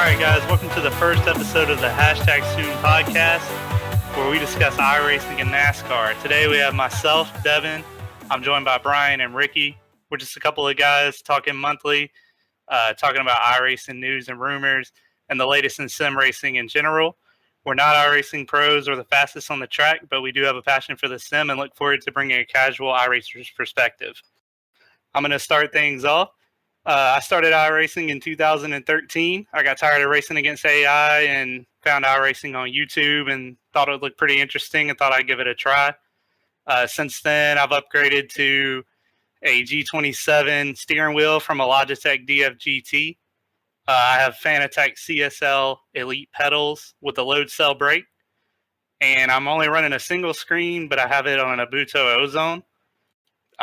Alright guys, welcome to the first episode of the Hashtag Soon podcast, where we discuss iRacing and NASCAR. Today we have myself, Devin. I'm joined by Brian and Ricky. We're just a couple of guys talking monthly, talking about iRacing news and rumors, and the latest in sim racing in general. We're not iRacing pros or the fastest on the track, but we do have a passion for the sim and look forward to bringing a casual iRacer's perspective. I'm going to start things off. I started iRacing in 2013. I got tired of racing against AI and found iRacing on YouTube and thought it looked pretty interesting and thought I'd give it a try. Since then, I've upgraded to a G27 steering wheel from a Logitech DFGT. I have Fanatec CSL Elite pedals with a load cell brake. And I'm only running a single screen, but I have it on a Buto Ozone.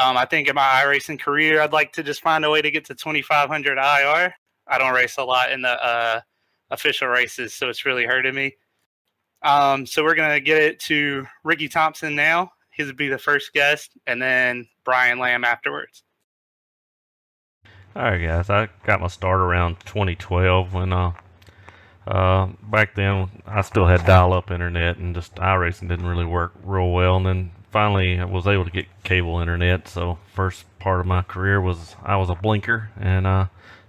I think in my iRacing career, I'd like to just find a way to get to 2,500 IR. I don't race a lot in the official races, so it's really hurting me. So we're going to get it to Ricky Thompson now. He would be the first guest, and then Brian Lamb afterwards. All right, guys. I got my start around 2012 when back then I still had dial-up internet and just iRacing didn't really work real well. And then finally I was able to get cable internet. So first part of my career was I was a blinker, and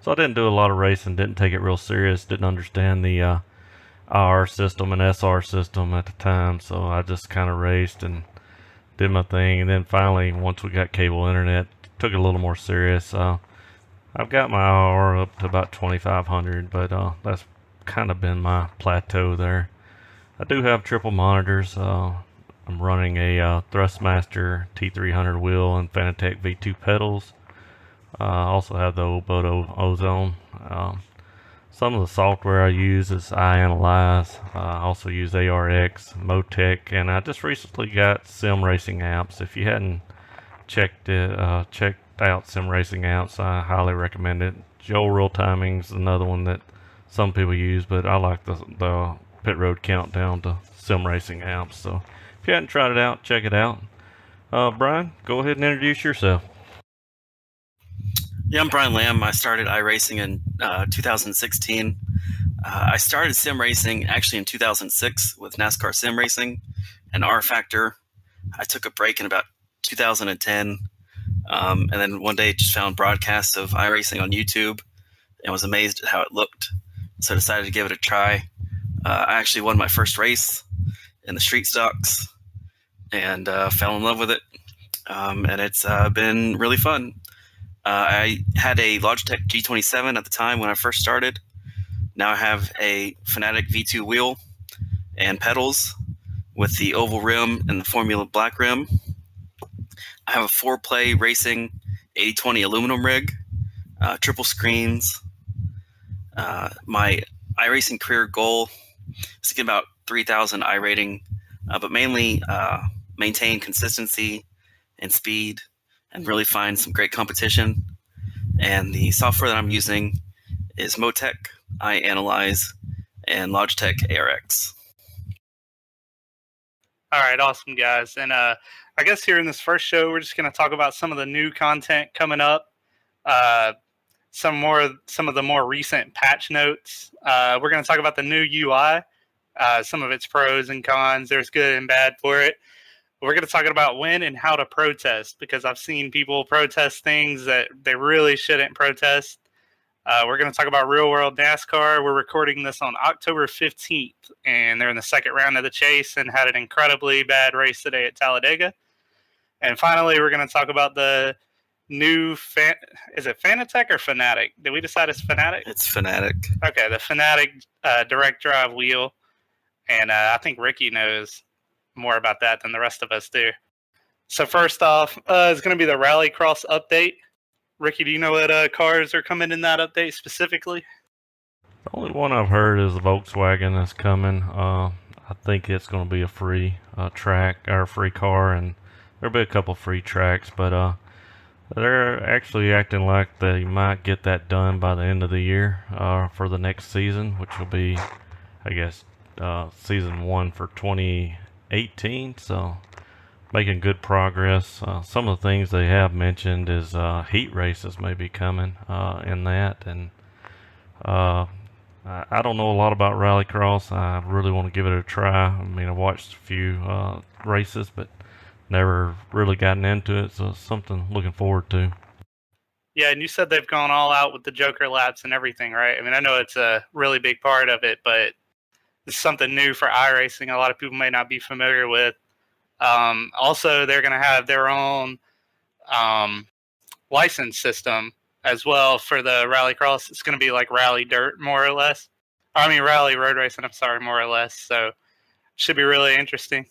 so I didn't do a lot of racing, didn't take it real serious, didn't understand the IR system and SR system at the time. So I just kind of raced and did my thing. And then finally, once we got cable internet, took it a little more serious. I've got my IR up to about 2,500, but that's kind of been my plateau there. I do have triple monitors. I'm running a Thrustmaster T300 wheel and Fanatec V2 pedals. I also have the Oboto Ozone. Some of the software I use is iAnalyze. I also use ARX, Motec, and I just recently got sim racing apps. If you hadn't checked out sim racing apps, I highly recommend it. Joel Real Timing is another one that some people use, but I like the Pit Road Countdown to sim racing apps. So if you hadn't tried it out, check it out. Brian, go ahead and introduce yourself. Yeah, I'm Brian Lamb. I started iRacing in 2016. I started sim racing actually in 2006 with NASCAR Sim Racing and R Factor. I took a break in about 2010, and then one day just found broadcasts of iRacing on YouTube and was amazed at how it looked. So I decided to give it a try. I actually won my first race in the street stocks and fell in love with it. And it's been really fun. I had a Logitech G27 at the time when I first started. Now I have a Fanatec V2 wheel and pedals with the oval rim and the Formula Black rim. I have a 4-play racing 80/20 aluminum rig, triple screens. My iRacing career goal is to get about 3,000 iRating, but mainly maintain consistency and speed and really find some great competition. And the software that I'm using is Motec, iAnalyze, and Logitech ARX. All right, awesome, guys. And I guess here in this first show, we're just going to talk about some of the new content coming up, some of the more recent patch notes. We're going to talk about the new UI, some of its pros and cons. There's good and bad for it. We're going to talk about when and how to protest, because I've seen people protest things that they really shouldn't protest. We're going to talk about real world NASCAR. We're recording this on October 15th, and they're in the second round of the chase and had an incredibly bad race today at Talladega. And finally, we're going to talk about the new is it Fanatec or Fanatec? Did we decide it's Fanatec? It's Fanatec. Okay, the Fanatec direct drive wheel. And I think Ricky knows more about that than the rest of us do. So first off, it's going to be the Rallycross update. Ricky, do you know what cars are coming in that update specifically? The only one I've heard is the Volkswagen that's coming. I think it's going to be a free track or a free car, and there'll be a couple free tracks, but they're actually acting like they might get that done by the end of the year for the next season, which will be, I guess, season 1 for 2018. So making good progress. Some of the things they have mentioned is heat races may be coming in that, and I don't know a lot about Rallycross. I really want to give it a try. I mean, I watched a few races, but never really gotten into it. So it's something looking forward to. Yeah, and you said they've gone all out with the Joker laps and everything, right? I mean, I know it's a really big part of it, but it's something new for iRacing. A lot of people may not be familiar with. Also, they're going to have their own um, license system as well for the Rallycross. It's going to be like Rally Dirt, more or less. I mean, Rally Road Racing, I'm sorry, more or less. So it should be really interesting.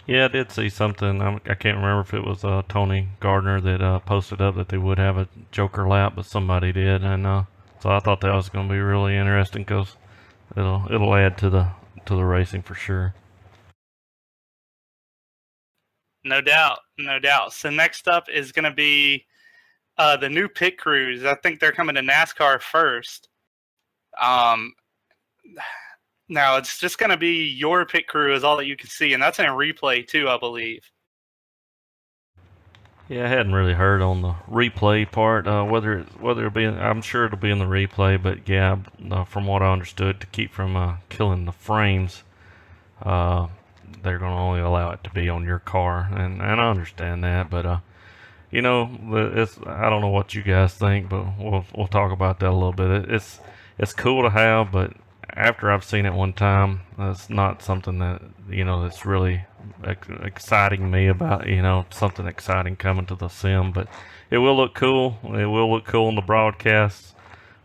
Yeah, I did see something. I can't remember if it was Tony Gardner that posted up that they would have a Joker lap, but somebody did, and so I thought that was going to be really interesting because it'll add to the racing for sure. No doubt, no doubt. So next up is going to be the new pit crews. I think they're coming to NASCAR first. Now it's just going to be your pit crew is all that you can see, and that's in a replay too, I believe. Yeah, I hadn't really heard on the replay part whether it'll be. I'm sure it'll be in the replay, but yeah, from what I understood, to keep from killing the frames, they're going to only allow it to be on your car, and I understand that, but you know, I don't know what you guys think, but we'll talk about that a little bit. It's cool to have, but after I've seen it one time, it's not something that that's really exciting me about something exciting coming to the sim. But it will look cool. It will look cool in the broadcasts.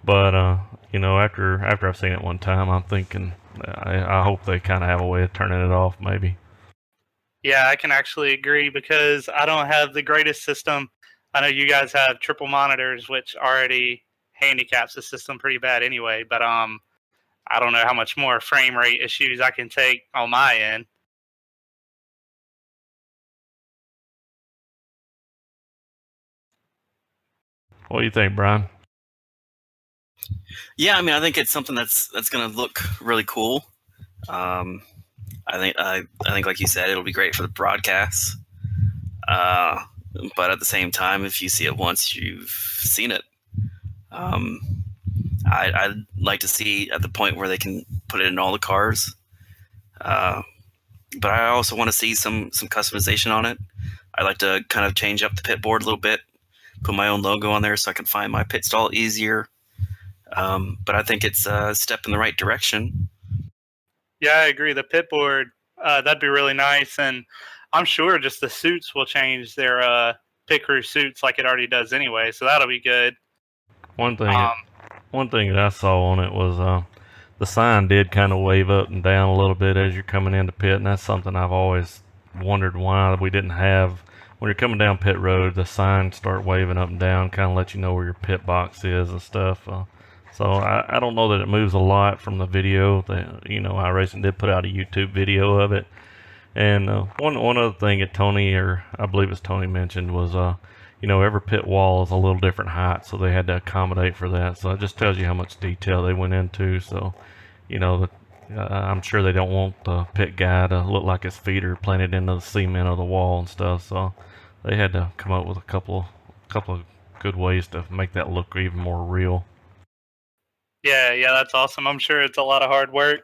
But after I've seen it one time, I'm thinking I hope they kind of have a way of turning it off, maybe. Yeah, I can actually agree because I don't have the greatest system. I know you guys have triple monitors, which already handicaps the system pretty bad anyway. But I don't know how much more frame rate issues I can take on my end. What do you think, Brian? Yeah, I mean, I think it's something that's going to look really cool. I think, like you said, it'll be great for the broadcasts. But at the same time, if you see it once, you've seen it. I'd like to see at the point where they can put it in all the cars. But I also want to see some customization on it. I like to kind of change up the pit board a little bit, put my own logo on there so I can find my pit stall easier. But I think it's a step in the right direction. Yeah, I agree. The pit board, that'd be really nice. And I'm sure just the suits will change their pit crew suits like it already does anyway. So that'll be good. One thing that I saw on it was the sign did kind of wave up and down a little bit as you're coming into pit, and that's something I've always wondered why we didn't have. When you're coming down pit road, the signs start waving up and down, kind of let you know where your pit box is and stuff. So I don't know that it moves a lot from the video. iRacing did put out a YouTube video of it. And one other thing that Tony, or I believe it's Tony, mentioned was, every pit wall is a little different height, so they had to accommodate for that. So it just tells you how much detail they went into. So, I'm sure they don't want the pit guy to look like his feet are planted into the cement of the wall and stuff. So they had to come up with a couple of good ways to make that look even more real. Yeah, that's awesome. I'm sure it's a lot of hard work.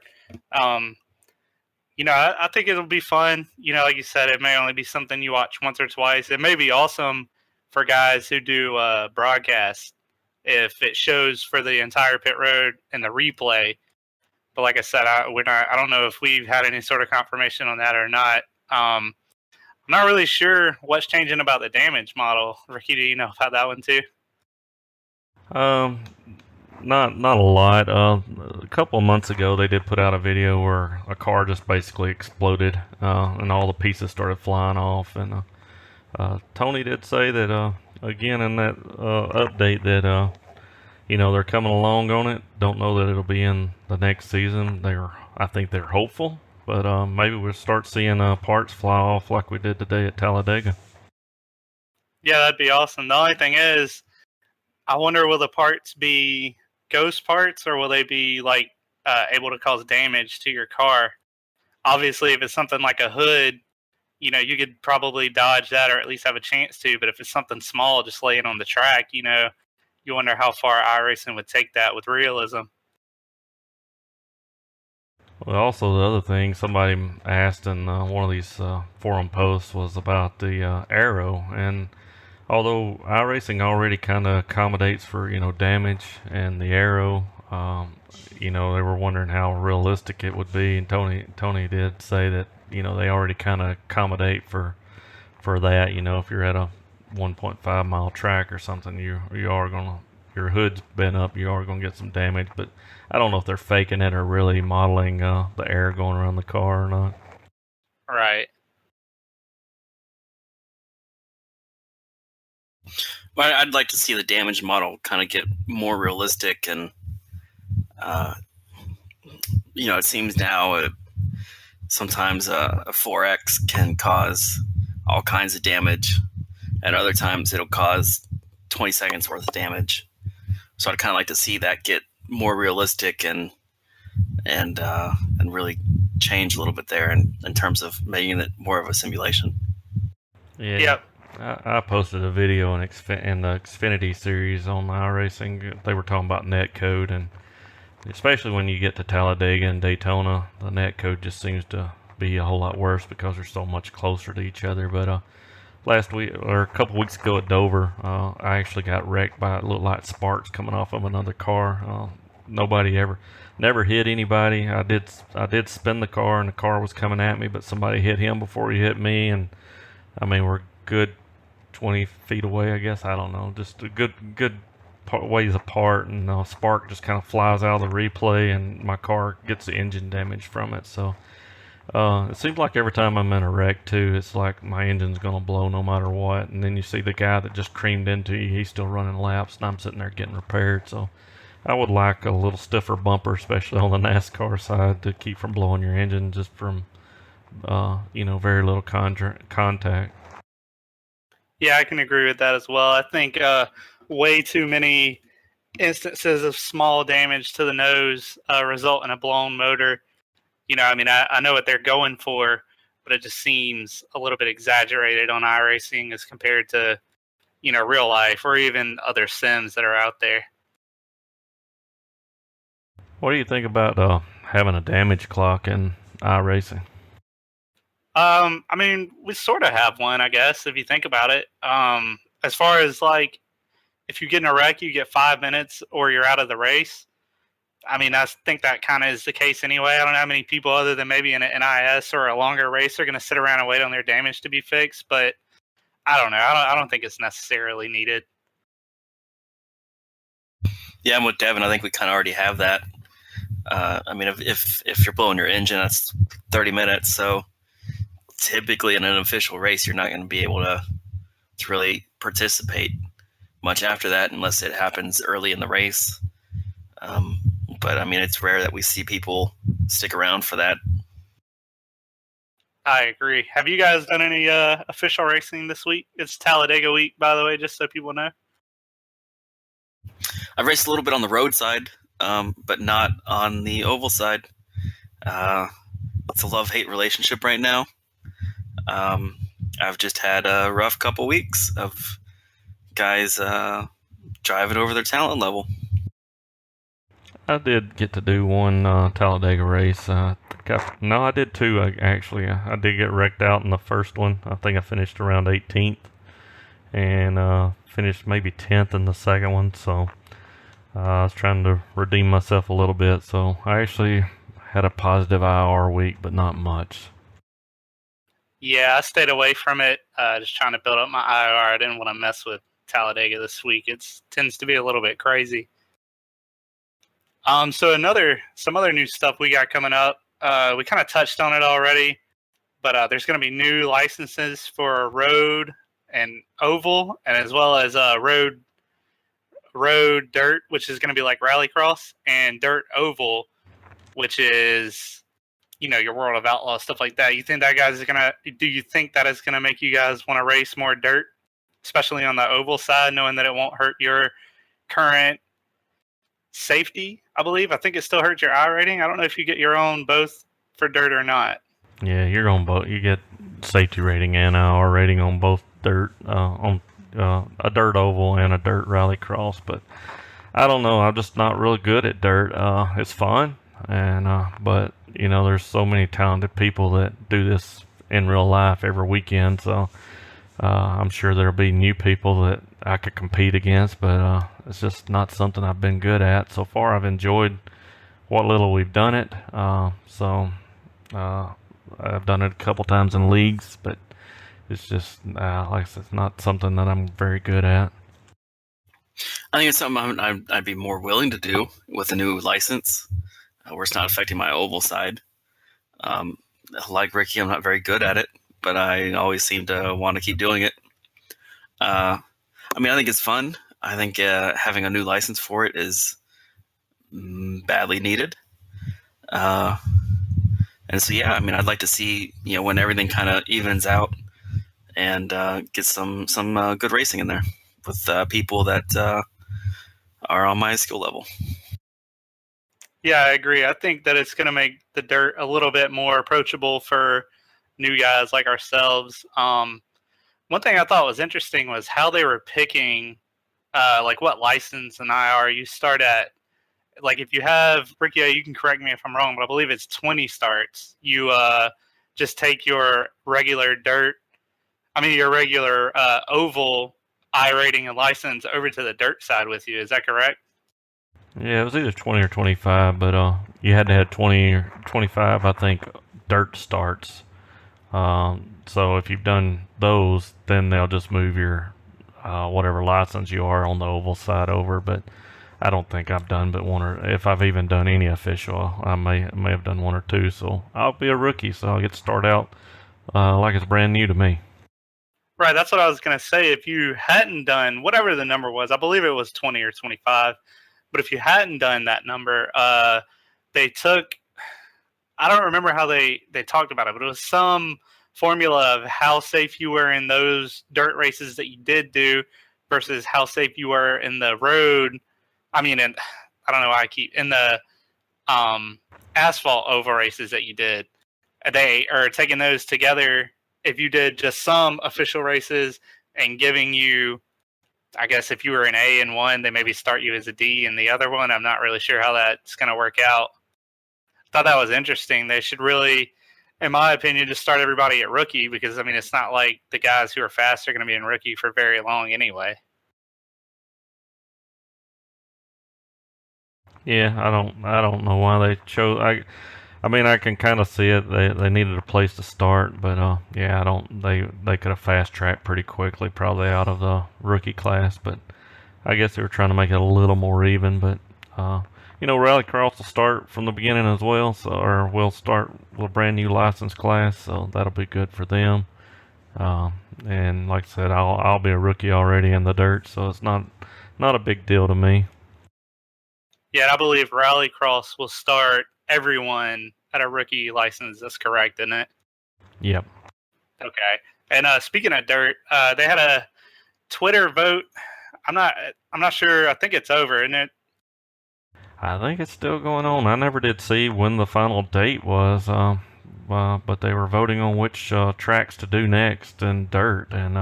I think it'll be fun. Like you said, it may only be something you watch once or twice. It may be awesome for guys who do broadcasts if it shows for the entire pit road and the replay. But like I said, I don't know if we've had any sort of confirmation on that or not. I'm not really sure what's changing about the damage model. Ricky, do you know about that one too? Not a lot. A couple of months ago, they did put out a video where a car just basically exploded, and all the pieces started flying off. And Tony did say that again in that update that they're coming along on it. Don't know that it'll be in the next season. I think they're hopeful, but maybe we'll start seeing parts fly off like we did today at Talladega. Yeah, that'd be awesome. The only thing is, I wonder, will the parts be ghost parts, or will they be like able to cause damage to your car? Obviously, if it's something like a hood, you could probably dodge that or at least have a chance to. But if it's something small just laying on the track, you wonder how far iRacing would take that with realism. Well, also the other thing somebody asked in one of these forum posts was about the aero, and although iRacing already kind of accommodates for damage and the aero, they were wondering how realistic it would be, and Tony did say that they already kind of accommodate for that. If you're at a 1.5 mile track or something, you are gonna, your hood's bent up, you are gonna get some damage, but I don't know if they're faking it or really modeling the air going around the car or not. Right. Well, I'd like to see the damage model kind of get more realistic, and it seems now sometimes a 4X can cause all kinds of damage, and other times it'll cause 20 seconds worth of damage. So I'd kind of like to see that get more realistic and really change a little bit there in terms of making it more of a simulation. Yeah. Yep. I posted a video in the Xfinity series on iRacing. They were talking about netcode, and especially when you get to Talladega and Daytona, the netcode just seems to be a whole lot worse because they're so much closer to each other. But last week or a couple weeks ago at Dover, I actually got wrecked by, it looked like sparks coming off of another car. Nobody never hit anybody. I did spin the car, and the car was coming at me, but somebody hit him before he hit me, and I mean, we're good 20 feet away, I guess. I don't know, just a good ways apart, and spark just kind of flies out of the replay, and my car gets the engine damage from it. So it seems like every time I'm in a wreck too, it's like my engine's gonna blow no matter what. And then you see the guy that just creamed into you, he's still running laps, and I'm sitting there getting repaired. So I would like a little stiffer bumper, especially on the NASCAR side, to keep from blowing your engine just from very little contact. Yeah, I can agree with that as well. I think way too many instances of small damage to the nose result in a blown motor. I know what they're going for, but it just seems a little bit exaggerated on iRacing as compared to, real life or even other sims that are out there. What do you think about having a damage clock in iRacing? We sort of have one, I guess, if you think about it. As far as like, if you get in a wreck, you get 5 minutes or you're out of the race. I think that kind of is the case anyway. I don't know how many people other than maybe an NIS or a longer race are going to sit around and wait on their damage to be fixed, but I don't know. I don't think it's necessarily needed. Yeah, I'm with Devin. I think we kind of already have that. If you're blowing your engine, that's 30 minutes. So typically in an official race, you're not going to be able to really participate much after that unless it happens early in the race. But it's rare that we see people stick around for that. I agree. Have you guys done any official racing this week? It's Talladega week, by the way, just so people know. I've raced a little bit on the road side, but not on the oval side. It's a love-hate relationship right now. I've just had a rough couple weeks of guys driving over their talent level. I did get to do one Talladega race. I did two actually. I did get wrecked out in the first one. I think I finished around 18th, and finished maybe 10th in the second one. So I was trying to redeem myself a little bit. So I actually had a positive IR week, but not much. Yeah, I stayed away from it, just trying to build up my IR. I didn't want to mess with Talladega this week. It tends to be a little bit crazy. So some other new stuff we got coming up. We kind of touched on it already, but there's going to be new licenses for road and oval, and as well as road dirt, which is going to be like rallycross, and dirt oval, which is your World of Outlaws, stuff like that. Do you think that is gonna make you guys want to race more dirt, especially on the oval side, knowing that it won't hurt your current safety? I think it still hurts your I rating. I don't know if you get your own both for dirt or not. Yeah, you're on both. You get safety rating and IR rating on both dirt, on a dirt oval and a dirt rallycross, but I don't know. I'm just not really good at dirt. It's fun, and but there's so many talented people that do this in real life every weekend. So I'm sure there'll be new people that I could compete against, but it's just not something I've been good at. So far, I've enjoyed what little we've done it. So I've done it a couple times in leagues, but it's just like I said, it's not something that I'm very good at. I think it's something I'd be more willing to do with a new license, where it's not affecting my oval side. Like Ricky, I'm not very good at it, but I always seem to want to keep doing it. I think it's fun. I think having a new license for it is badly needed. And so, yeah, I'd like to see, when everything kind of evens out and get some good racing in there with people that are on my skill level. Yeah, I agree. I think that it's going to make the dirt a little bit more approachable for new guys like ourselves. One thing I thought was interesting was how they were picking, like what license and IR you start at. Like if you have, Ricky, you can correct me if I'm wrong, but I believe it's 20 starts. You just take your regular your regular oval I-rating and license over to the dirt side with you. Is that correct? Yeah, it was either 20 or 25, but you had to have 20 or 25, I think, dirt starts. So if you've done those, then they'll just move your whatever license you are on the oval side over. But I don't think I've done but one, or if I've even done any official, I may have done one or two. So I'll be a rookie, so I'll get to start out like it's brand new to me. Right, that's what I was going to say. If you hadn't done whatever the number was, I believe it was 20 or 25, but if you hadn't done that number, they took, I don't remember how they talked about it, but it was some formula of how safe you were in those dirt races that you did do versus how safe you were in the road. I don't know why in the asphalt oval races that you did. They are taking those together. If you did just some official races and giving you, I guess if you were an A in one, they maybe start you as a D in the other one. I'm not really sure how that's going to work out. I thought that was interesting. They should really, in my opinion, just start everybody at rookie because, it's not like the guys who are fast are going to be in rookie for very long anyway. Yeah, I don't know why they chose. I can kind of see it. They needed a place to start, but yeah, they could have fast tracked pretty quickly, probably out of the rookie class. But I guess they were trying to make it a little more even. But Rallycross will start from the beginning as well, or we'll start with a brand new license class, so that'll be good for them. And like I said, I'll be a rookie already in the dirt, so it's not a big deal to me. Yeah, I believe Rallycross will start everyone at a rookie license. That's correct, isn't it? Yep. Okay. And speaking of dirt, they had a Twitter vote. I'm not sure. I think it's over, isn't it? I think it's still going on. I never did see when the final date was, but they were voting on which tracks to do next in dirt. And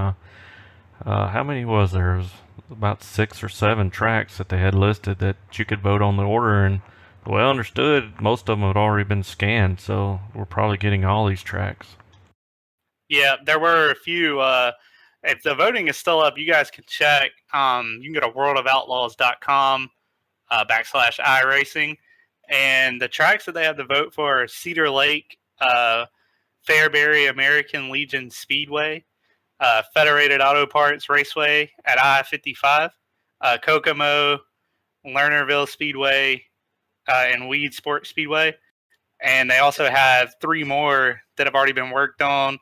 how many was there? It was about 6 or 7 tracks that they had listed that you could vote on the order. And the way I understood, most of them had already been scanned, so we're probably getting all these tracks. Yeah, there were a few. If the voting is still up, you guys can check. You can go to worldofoutlaws.com /iRacing. And the tracks that they have to vote for are Cedar Lake, Fairbury American Legion Speedway, Federated Auto Parts Raceway at I-55, Kokomo, Lernerville Speedway, and Weed Sport Speedway. And they also have 3 more that have already been worked on.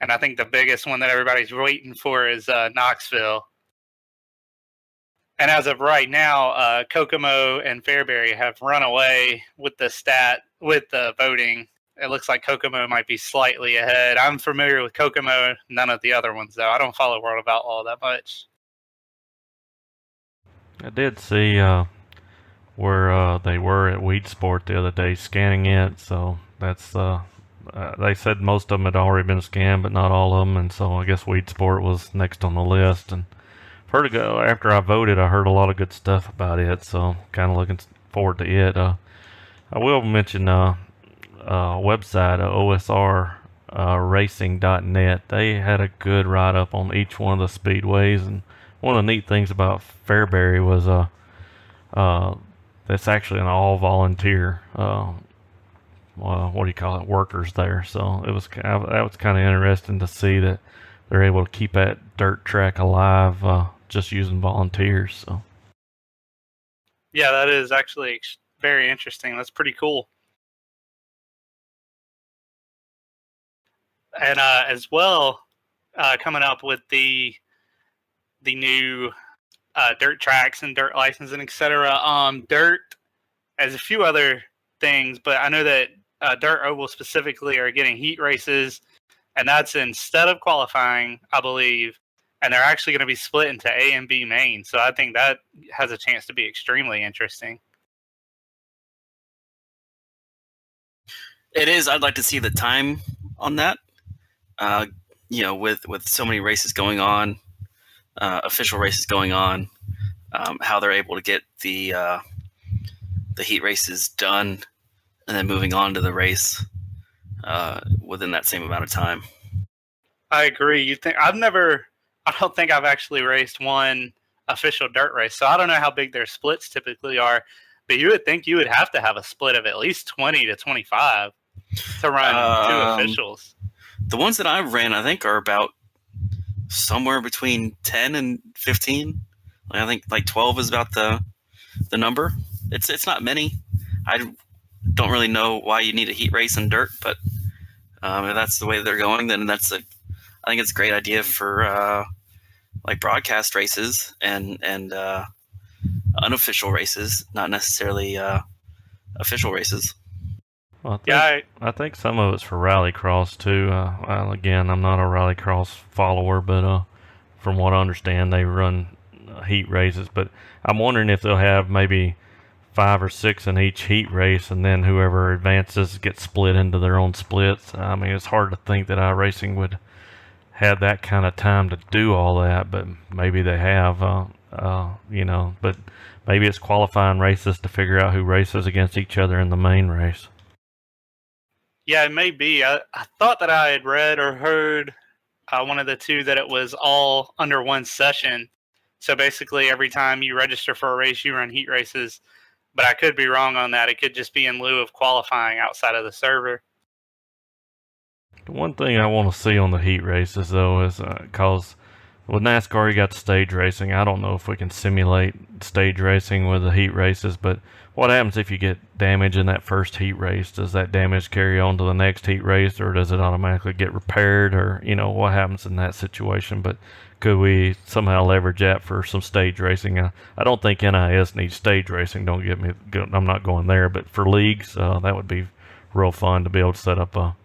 And I think the biggest one that everybody's waiting for is Knoxville. And as of right now, Kokomo and Fairbury have run away with the voting. It looks like Kokomo might be slightly ahead. I'm familiar with Kokomo, none of the other ones, though. I don't follow World of Outlaw that much. I did see where they were at Weed Sport the other day scanning it, so that's they said most of them had already been scanned, but not all of them, and so I guess Weed Sport was next on the list. And heard after I voted, I heard a lot of good stuff about it, so kind of looking forward to it. I will mention website OSR racing.net. They had a good write up on each one of the speedways, and one of the neat things about Fairbury was that's actually an all volunteer what do you call it, workers there. So that was kind of interesting to see that they're able to keep that dirt track alive just using volunteers. So Yeah, that is actually very interesting. That's pretty cool. And as well, coming up with the new dirt tracks and dirt licensing, etc. Dirt as a few other things, but I know that Dirt Oval specifically are getting heat races, and that's instead of qualifying, I believe, and they're actually going to be split into A and B main. So I think that has a chance to be extremely interesting. It is. I'd like to see the time on that. With so many races going on, official races going on, how they're able to get the heat races done and then moving on to the race within that same amount of time. I agree. I don't think I've actually raced one official dirt race, so I don't know how big their splits typically are, but you would think you would have to have a split of at least 20 to 25 to run two officials. The ones that I've ran, I think, are about somewhere between 10 and 15. I think like 12 is about the number. It's not many. I don't really know why you need a heat race in dirt, but if that's the way they're going, then I think it's a great idea for like broadcast races and unofficial races, not necessarily official races. Well, I think some of it's for rallycross too. Again, I'm not a rallycross follower, but from what I understand, they run heat races. But I'm wondering if they'll have maybe 5 or 6 in each heat race, and then whoever advances gets split into their own splits. I mean, it's hard to think that iRacing would have that kind of time to do all that, but maybe they have, but maybe it's qualifying races to figure out who races against each other in the main race. Yeah, it may be. I thought that I had read or heard one of the two that it was all under one session. So basically, every time you register for a race, you run heat races. But I could be wrong on that. It could just be in lieu of qualifying outside of the server. The one thing I want to see on the heat races, though, is because with NASCAR, you got stage racing. I don't know if we can simulate stage racing with the heat races, but what happens if you get damage in that first heat race? Does that damage carry on to the next heat race, or does it automatically get repaired, or what happens in that situation? But could we somehow leverage that for some stage racing? I don't think NIS needs stage racing. Don't get me. I'm not going there, but for leagues, that would be real fun to be able to set up a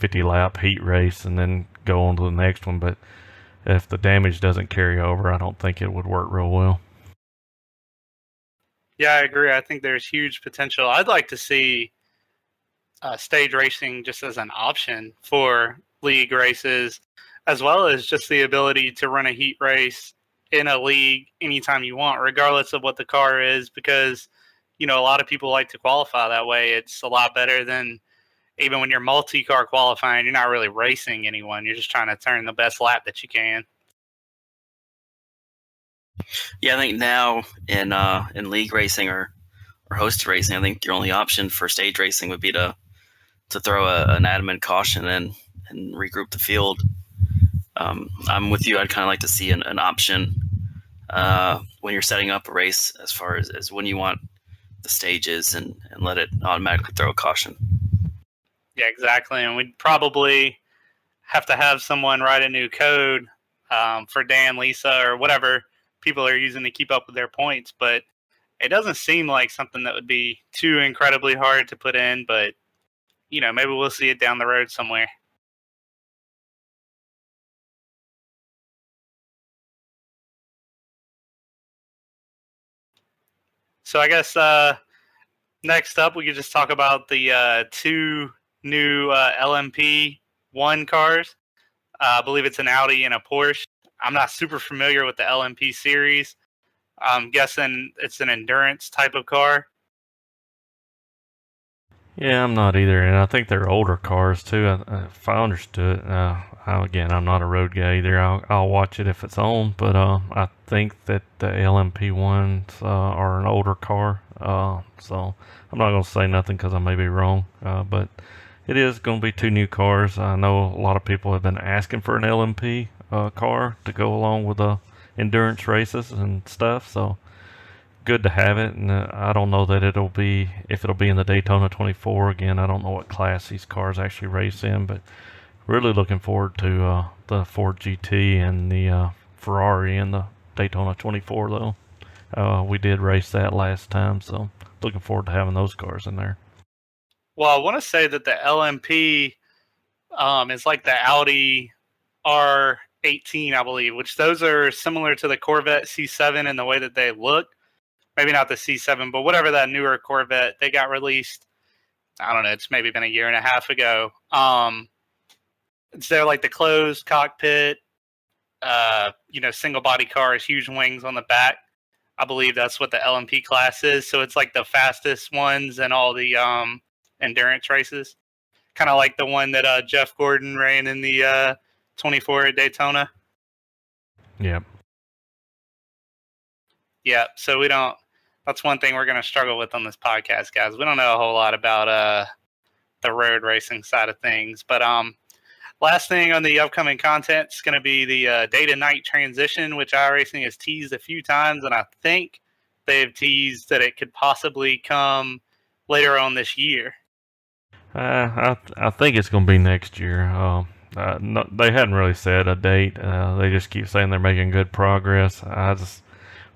50-lap heat race and then go on to the next one. But if the damage doesn't carry over, I don't think it would work real well. Yeah, I agree. I think there's huge potential. I'd like to see stage racing just as an option for league races, as well as just the ability to run a heat race in a league anytime you want, regardless of what the car is, because, a lot of people like to qualify that way. It's a lot better than even when you're multi-car qualifying, you're not really racing anyone. You're just trying to turn the best lap that you can. Yeah, I think now in league racing or hosted racing, I think your only option for stage racing would be to throw an admin caution in and regroup the field. I'm with you. I'd kind of like to see an option when you're setting up a race as far as when you want the stages and let it automatically throw a caution. Yeah, exactly. And we'd probably have to have someone write a new code for Dan, Lisa, or whatever people are using to keep up with their points. But it doesn't seem like something that would be too incredibly hard to put in. But, maybe we'll see it down the road somewhere. So I guess next up, we could just talk about the 2 new LMP1 cars. I believe it's an Audi and a Porsche. I'm not super familiar with the LMP series. I'm guessing it's an endurance type of car. Yeah, I'm not either, and I think they're older cars too. If I understood, again, I'm not a road guy either. I'll watch it if it's on, but I think that the LMP ones are an older car. So I'm not gonna say nothing because I may be wrong. But it is gonna be two new cars. I know a lot of people have been asking for an LMP car to go along with the endurance races and stuff. So good to have it, and I don't know that if it'll be in the Daytona 24 again. I don't know what class these cars actually race in, but really looking forward to the Ford GT and the Ferrari in the Daytona 24 though. We did race that last time, so looking forward to having those cars in there. Well, I want to say that the LMP is like the Audi R18, I believe, which those are similar to the Corvette C7 in the way that they look. Maybe not the C7, but whatever that newer Corvette, they got released. I don't know. It's maybe been a year and a half ago. It's they're like the closed cockpit, single body cars, huge wings on the back. I believe that's what the LMP class is. So it's like the fastest ones in all the endurance races. Kind of like the one that Jeff Gordon ran in the 24 at Daytona. Yep. Yeah. So we don't. That's one thing we're going to struggle with on this podcast, guys. We don't know a whole lot about the road racing side of things. But last thing on the upcoming content is going to be the day to night transition, which iRacing has teased a few times, and I think they've teased that it could possibly come later on this year. I think it's going to be next year. No, they hadn't really said a date. They just keep saying they're making good progress.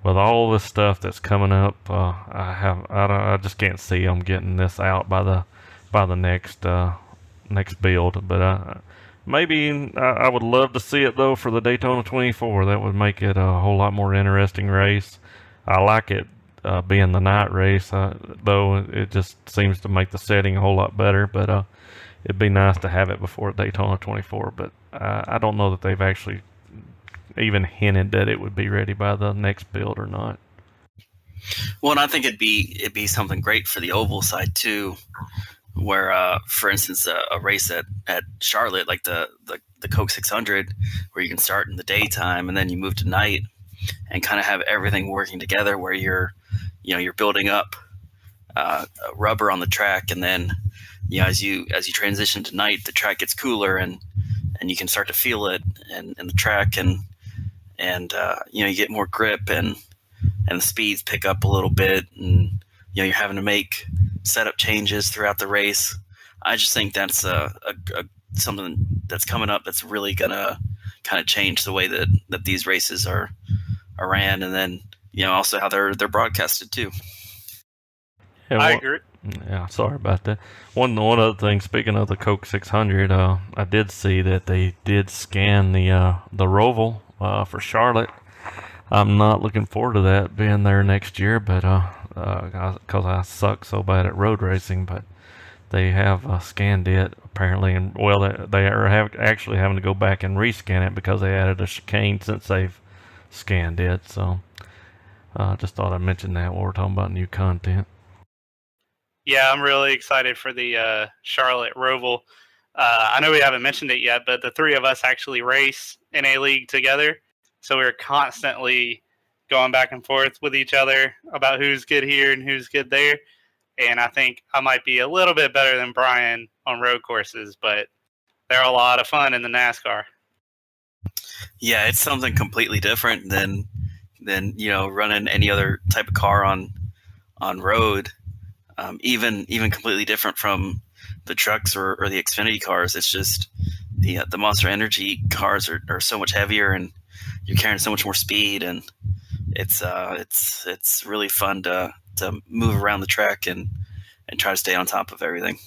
With all this stuff that's coming up, I just can't see them getting this out by the next build. But maybe I would love to see it though for the Daytona 24. That would make it a whole lot more interesting race. I like it being the night race, though it just seems to make the setting a whole lot better. But it'd be nice to have it before Daytona 24. But I don't know that they've actually even hinted that it would be ready by the next build or not. Well, and I think it'd be something great for the oval side too, where for instance a race at Charlotte, like the Coke 600, where you can start in the daytime and then you move to night and kind of have everything working together, where you're building up rubber on the track, and then as you transition to night, the track gets cooler and you can start to feel it in the track, and you get more grip and the speeds pick up a little bit, and you're having to make setup changes throughout the race. I just think that's something that's coming up that's really gonna kind of change the way that these races are ran, and then also how they're broadcasted too. Yeah, I agree. Yeah, sorry about that. One other thing, speaking of the Coke 600, I did see that they did scan the Roval for Charlotte. I'm not looking forward to that being there next year, but because I suck so bad at road racing, but they have scanned it apparently, and they are actually having to go back and rescan it because they added a chicane since they've scanned it. So just thought I'd mention that while we're talking about new content. Yeah, I'm really excited for the Charlotte Roval. I know we haven't mentioned it yet, but the three of us actually race in a league together. So we're constantly going back and forth with each other about who's good here and who's good there. And I think I might be a little bit better than Brian on road courses, but they're a lot of fun in the NASCAR. Yeah, it's something completely different than running any other type of car on road. Even completely different from the trucks or the Xfinity cars. It's just the Monster Energy cars are so much heavier, and you're carrying so much more speed, and it's really fun to move around the track and try to stay on top of everything.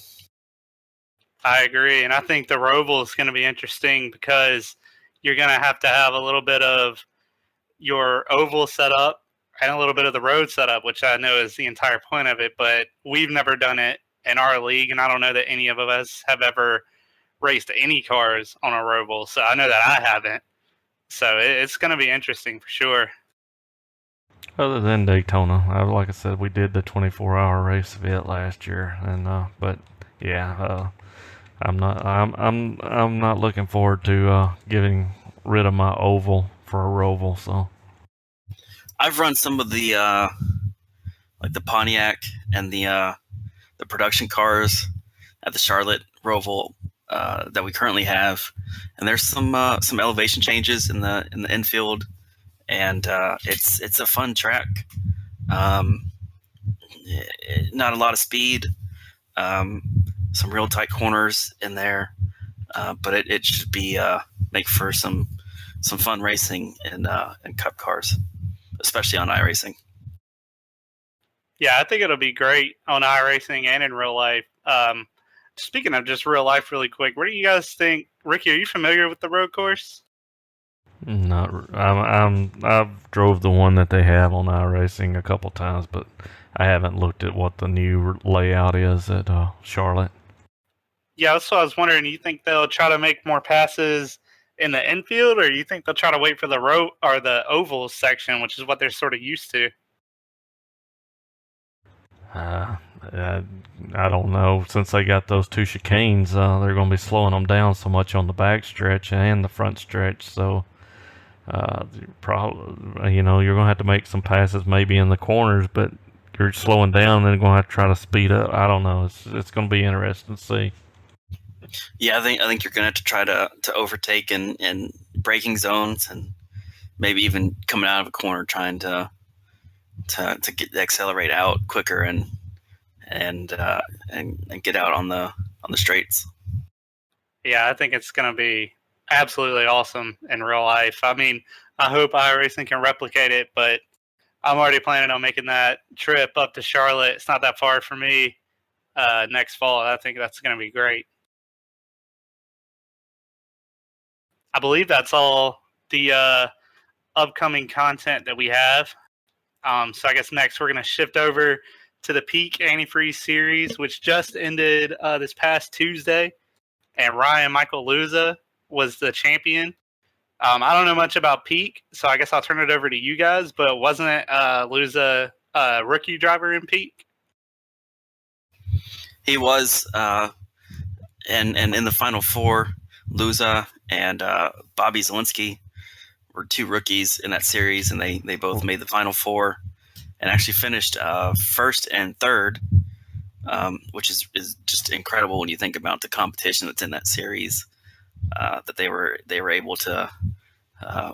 I agree, and I think the Roval is going to be interesting because you're going to have a little bit of your oval setup and a little bit of the road setup, which I know is the entire point of it, but we've never done it in our league, and I don't know that any of us have ever raced any cars on a Roval, so I know that I haven't. So it's going to be interesting for sure. Other than Daytona, like I said, we did the 24-hour race of it last year, and but yeah, I'm not looking forward to getting rid of my oval for a Roval. So I've run some of the like the Pontiac and the production cars at the Charlotte Roval that we currently have, and there's some elevation changes in the infield, and it's a fun track. Um, Not a lot of speed, um, some real tight corners in there, but it should be make for some fun racing in Cup cars, especially on iRacing. Yeah, I think it'll be great on iRacing and in real life. Speaking of just real life, really quick, what do you guys think? Ricky, are you familiar with the road course? not I've drove the one that they have on iRacing a couple times, but I haven't looked at what the new layout is at Charlotte. Yeah, that's what I was wondering. You think they'll try to make more passes in the infield, or you think they'll try to wait for the road or the oval section, which is what they're sort of used to? Uh, I don't know. Since they got those two chicanes, they're going to be slowing them down so much on the back stretch and the front stretch. So, probably, you're going to have to make some passes maybe in the corners, but you're slowing down, and then going to have to try to speed up. I don't know. It's going to be interesting to see. Yeah, I think you're going to have to try to overtake in braking zones, and maybe even coming out of a corner trying to accelerate out quicker and get out on the straights. Yeah, I think it's going to be absolutely awesome in real life. I mean, I hope iRacing can replicate it, but I'm already planning on making that trip up to Charlotte. It's not that far for me next fall. I think that's going to be great. I believe that's all the upcoming content that we have. So I guess next we're going to shift over to the Peak Antifreeze Series, which just ended this past Tuesday, and Ryan Michael Luza was the champion. I don't know much about Peak, so I guess I'll turn it over to you guys, but wasn't Luza a rookie driver in Peak? He was, and in the final four, Luza and Bobby Zielinski were two rookies in that series, and they both made the final four and actually finished first and third, which is just incredible when you think about the competition that's in that series. That they were able to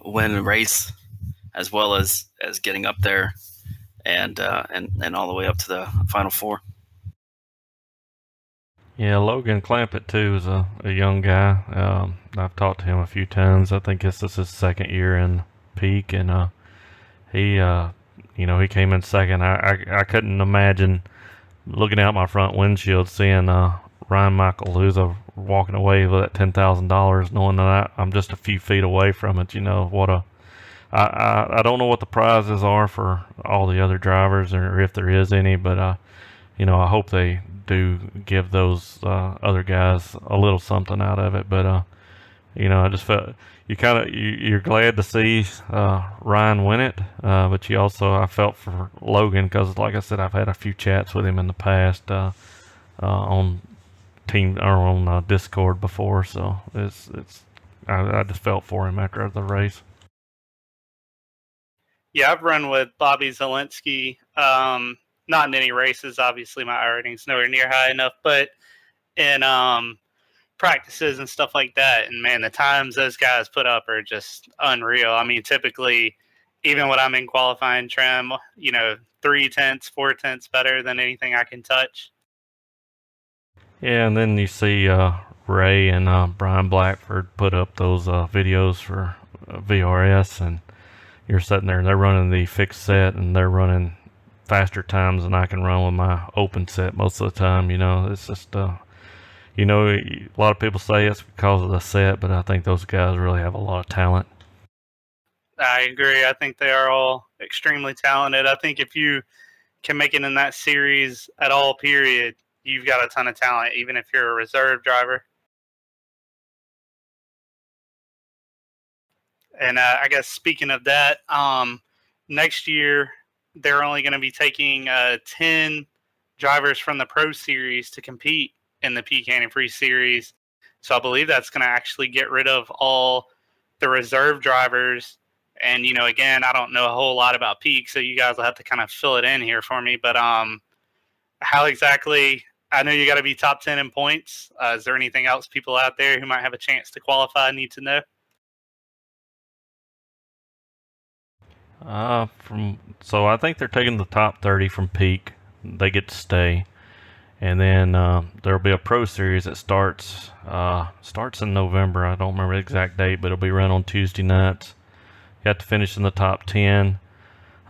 win a race as well as getting up there and all the way up to the final four. Yeah, Logan Clampett too is a young guy. I've talked to him a few times. I think this is his second year in Peak, and he came in second. I couldn't imagine looking out my front windshield seeing Ryan Michael Luza walking away with that $10,000, knowing that I'm just a few feet away from it. I don't know what the prizes are for all the other drivers, or if there is any, but I hope they do give those other guys a little something out of it. But I just felt you're glad to see Ryan win it, but I felt for Logan, because like I said, I've had a few chats with him in the past on team or on Discord before, so I just felt for him after the race. Yeah, I've run with Bobby Zielinski. Not in any races, obviously my rating's nowhere near high enough, but in practices and stuff like that. And man, the times those guys put up are just unreal. I mean, typically, even when I'm in qualifying trim, 3/10, 4/10 better than anything I can touch. Yeah, and then you see Ray and Brian Blackford put up those videos for VRS, and you're sitting there and they're running the fixed set, and they're running faster times than I can run with my open set most of the time. It's just a lot of people say it's because of the set, but I think those guys really have a lot of talent. I agree. I think they are all extremely talented. I think if you can make it in that series at all, period, you've got a ton of talent, even if you're a reserve driver. And I guess speaking of that, next year they're only going to be taking 10 drivers from the Pro Series to compete in the Peak Antifreeze Series. So I believe that's going to actually get rid of all the reserve drivers. And, again, I don't know a whole lot about Peak, so you guys will have to kind of fill it in here for me. But how exactly, I know you got to be top 10 in points. Is there anything else people out there who might have a chance to qualify need to know? So I think they're taking the top 30 from Peak. They get to stay, and then there'll be a Pro Series that starts in November. I don't remember the exact date, but it'll be run on Tuesday nights. You have to finish in the top 10.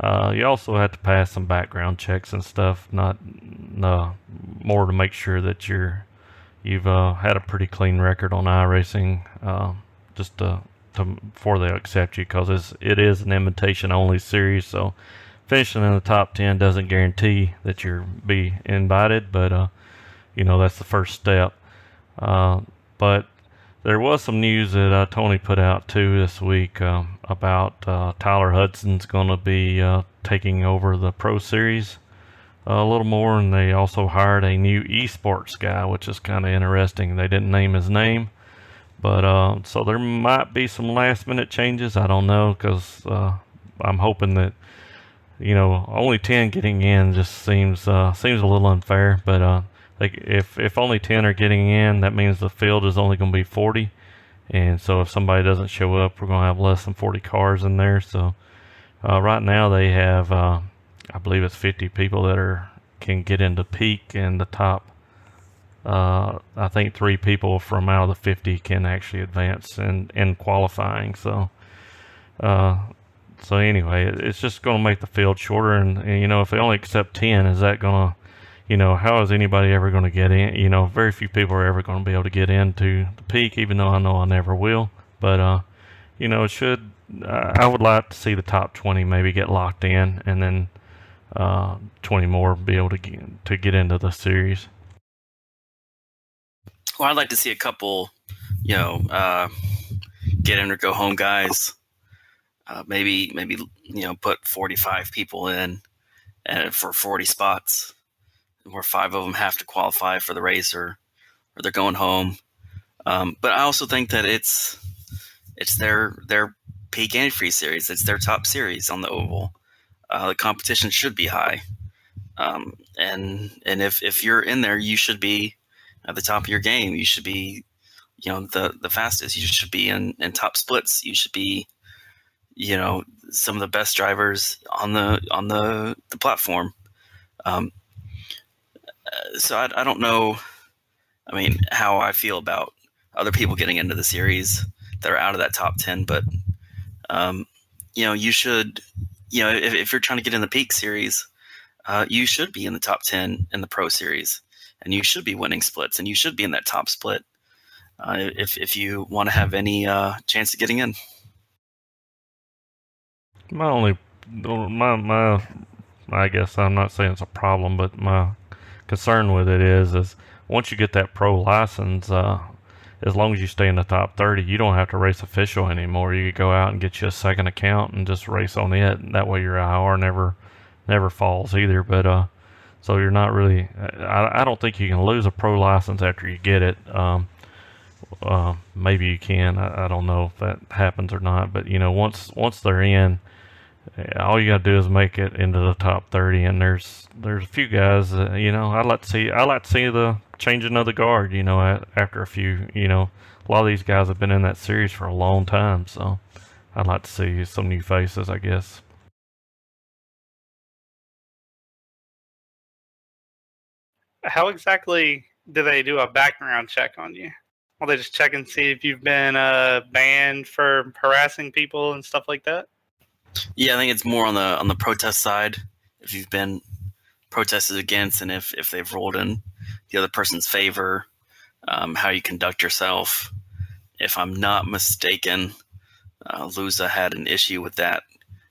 You also have to pass some background checks and stuff, not more to make sure that you've had a pretty clean record on iRacing, just before they accept you, because it is an invitation only series. So finishing in the top 10 doesn't guarantee that you'll be invited, but that's the first step. But there was some news that Tony put out too this week about Tyler Hudson's going to be taking over the Pro Series a little more, and they also hired a new esports guy, which is kind of interesting. They didn't name his name, but so there might be some last minute changes. I don't know, because I'm hoping that only 10 getting in just seems a little unfair, but if only 10 are getting in, that means the field is only going to be 40. And so if somebody doesn't show up, we're going to have less than 40 cars in there. So right now they have, I believe it's 50 people that can get into Peak, and the top, I think 3 people from out of the 50 can actually advance in qualifying. So anyway, it's just going to make the field shorter. And if they only accept 10, is that going to, how is anybody ever going to get in? Very few people are ever going to be able to get into the Peak, even though I never will. But, it should, I would like to see the top 20 maybe get locked in, and then 20 more be able to get into the series. Well, I'd like to see a couple, get in or go home guys. Maybe put 45 people in for 40 spots, where 5 of them have to qualify for the race or they're going home. But I also think that it's their Peak Antifreeze series. It's their top series on the oval. The competition should be high, and if you're in there, you should be at the top of your game. You should be the fastest. You should be in top splits. You should be some of the best drivers on the platform. So I don't know. I mean, how I feel about other people getting into the series that are out of that top 10, but you should, if you're trying to get in the Peak series, you should be in the top 10 in the Pro Series, and you should be winning splits, and you should be in that top split if you want to have any chance of getting in. I guess I'm not saying it's a problem, but my concern with it is once you get that pro license, as long as you stay in the top 30, you don't have to race official anymore. You could go out and get you a second account and just race on it, and that way your IR never falls either. But so you're not really, I don't think you can lose a pro license after you get it. Maybe you can. I don't know if that happens or not, but once they're in, all you gotta do is make it into the top 30, and there's a few guys. I like to see the changing of the guard. After a few, a lot of these guys have been in that series for a long time, so I'd like to see some new faces, I guess. How exactly do they do a background check on you? Will they just check and see if you've been banned for harassing people and stuff like that? Yeah, I think it's more on the protest side. If you've been protested against, and if they've ruled in the other person's favor, how you conduct yourself. If I'm not mistaken, Luza had an issue with that,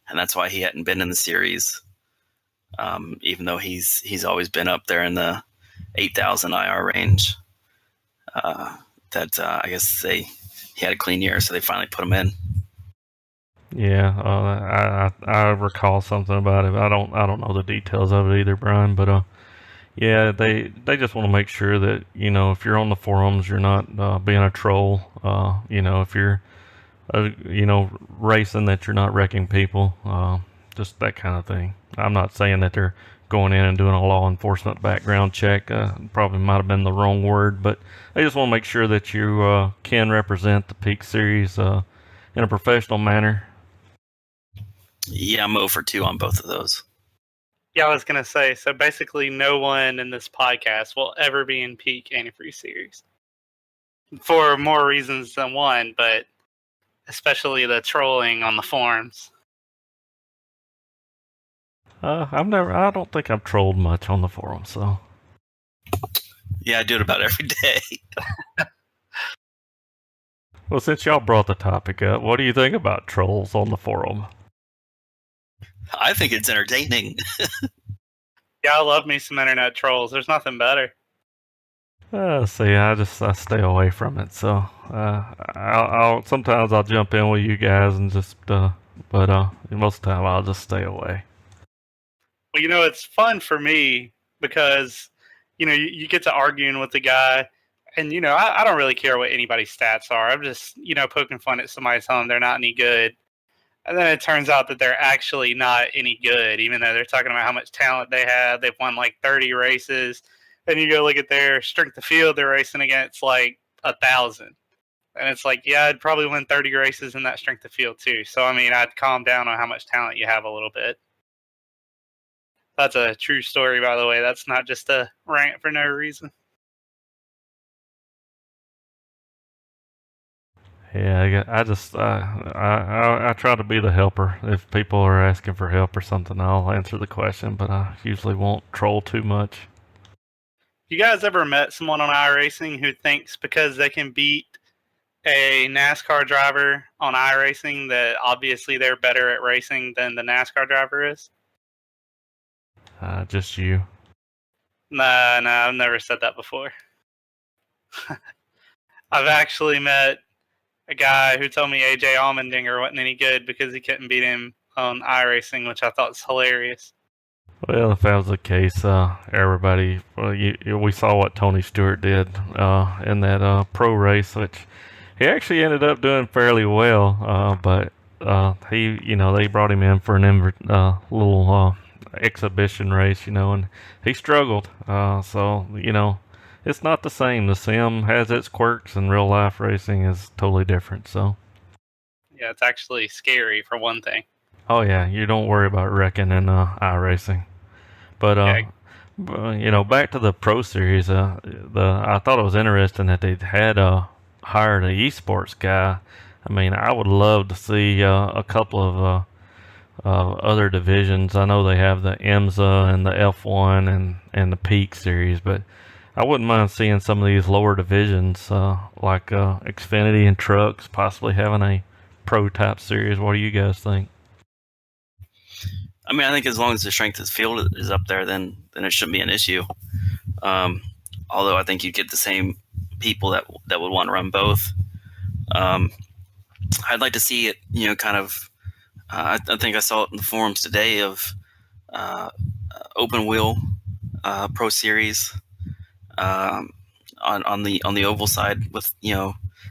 and that's why he hadn't been in the series, even though he's always been up there in the 8,000 IR range. I guess he had a clean year, so they finally put him in. Yeah, I recall something about it. I don't know the details of it either, Brian. But yeah, they just want to make sure that if you're on the forums, you're not being a troll. If you're racing, that you're not wrecking people. Just that kind of thing. I'm not saying that they're going in and doing a law enforcement background check. Probably might have been the wrong word, but they just want to make sure that you can represent the Peak Series in a professional manner. Yeah, I'm 0 for 2 on both of those. Yeah, I was going to say, so basically no one in this podcast will ever be in Peak Antifreeze Series. For more reasons than one, but especially the trolling on the forums. I don't think I've trolled much on the forum, so. Yeah, I do it about every day. Well, since y'all brought the topic up, what do you think about trolls on the forum? I think it's entertaining. Yeah, I love me some internet trolls. There's nothing better. See, I stay away from it. So sometimes I'll jump in with you guys and just, but most of the time I'll just stay away. Well, it's fun for me because, you get to arguing with the guy, and I don't really care what anybody's stats are. I'm just poking fun at somebody telling them they're not any good. And then it turns out that they're actually not any good, even though they're talking about how much talent they have. They've won like 30 races. And you go look at their strength of field, they're racing against like 1,000. And it's like, yeah, I'd probably win 30 races in that strength of field too. So, I'd calm down on how much talent you have a little bit. That's a true story, by the way. That's not just a rant for no reason. Yeah, I try to be the helper. If people are asking for help or something, I'll answer the question, but I usually won't troll too much. You guys ever met someone on iRacing who thinks because they can beat a NASCAR driver on iRacing that obviously they're better at racing than the NASCAR driver is? Just you. No, I've never said that before. I've actually met a guy who told me AJ Allmendinger wasn't any good because he couldn't beat him on iRacing, which I thought was hilarious. Well, if that was the case, everybody, we saw what Tony Stewart did in that pro race, which he actually ended up doing fairly well. But they brought him in for an little exhibition race, and he struggled. So it's not the same. The sim has its quirks, and real life racing is totally different. So yeah, it's actually scary for one thing. Oh yeah, you don't worry about wrecking in iRacing. But back to the Pro Series. I thought it was interesting that they had hired an esports guy. I would love to see a couple of other divisions. I know they have the IMSA and the F1 and the Peak Series, but I wouldn't mind seeing some of these lower divisions like Xfinity and Trucks possibly having a pro type series. What do you guys think? I think as long as the strength of the field is up there, then it shouldn't be an issue. Although I think you'd get the same people that would want to run both. I'd like to see it, kind of. I think I saw it in the forums today of open wheel pro series on the oval side with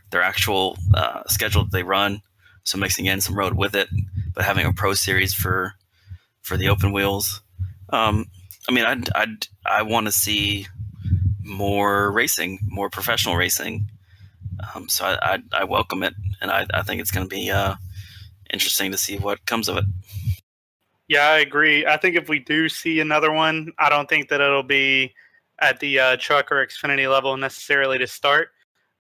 their actual schedule that they run. So mixing in some road with it, but having a pro series for the open wheels. I want to see more racing, more professional racing. So I welcome it, and I think it's going to be interesting to see what comes of it. Yeah, I agree. I think if we do see another one, I don't think that it'll be at the truck or Xfinity level necessarily to start.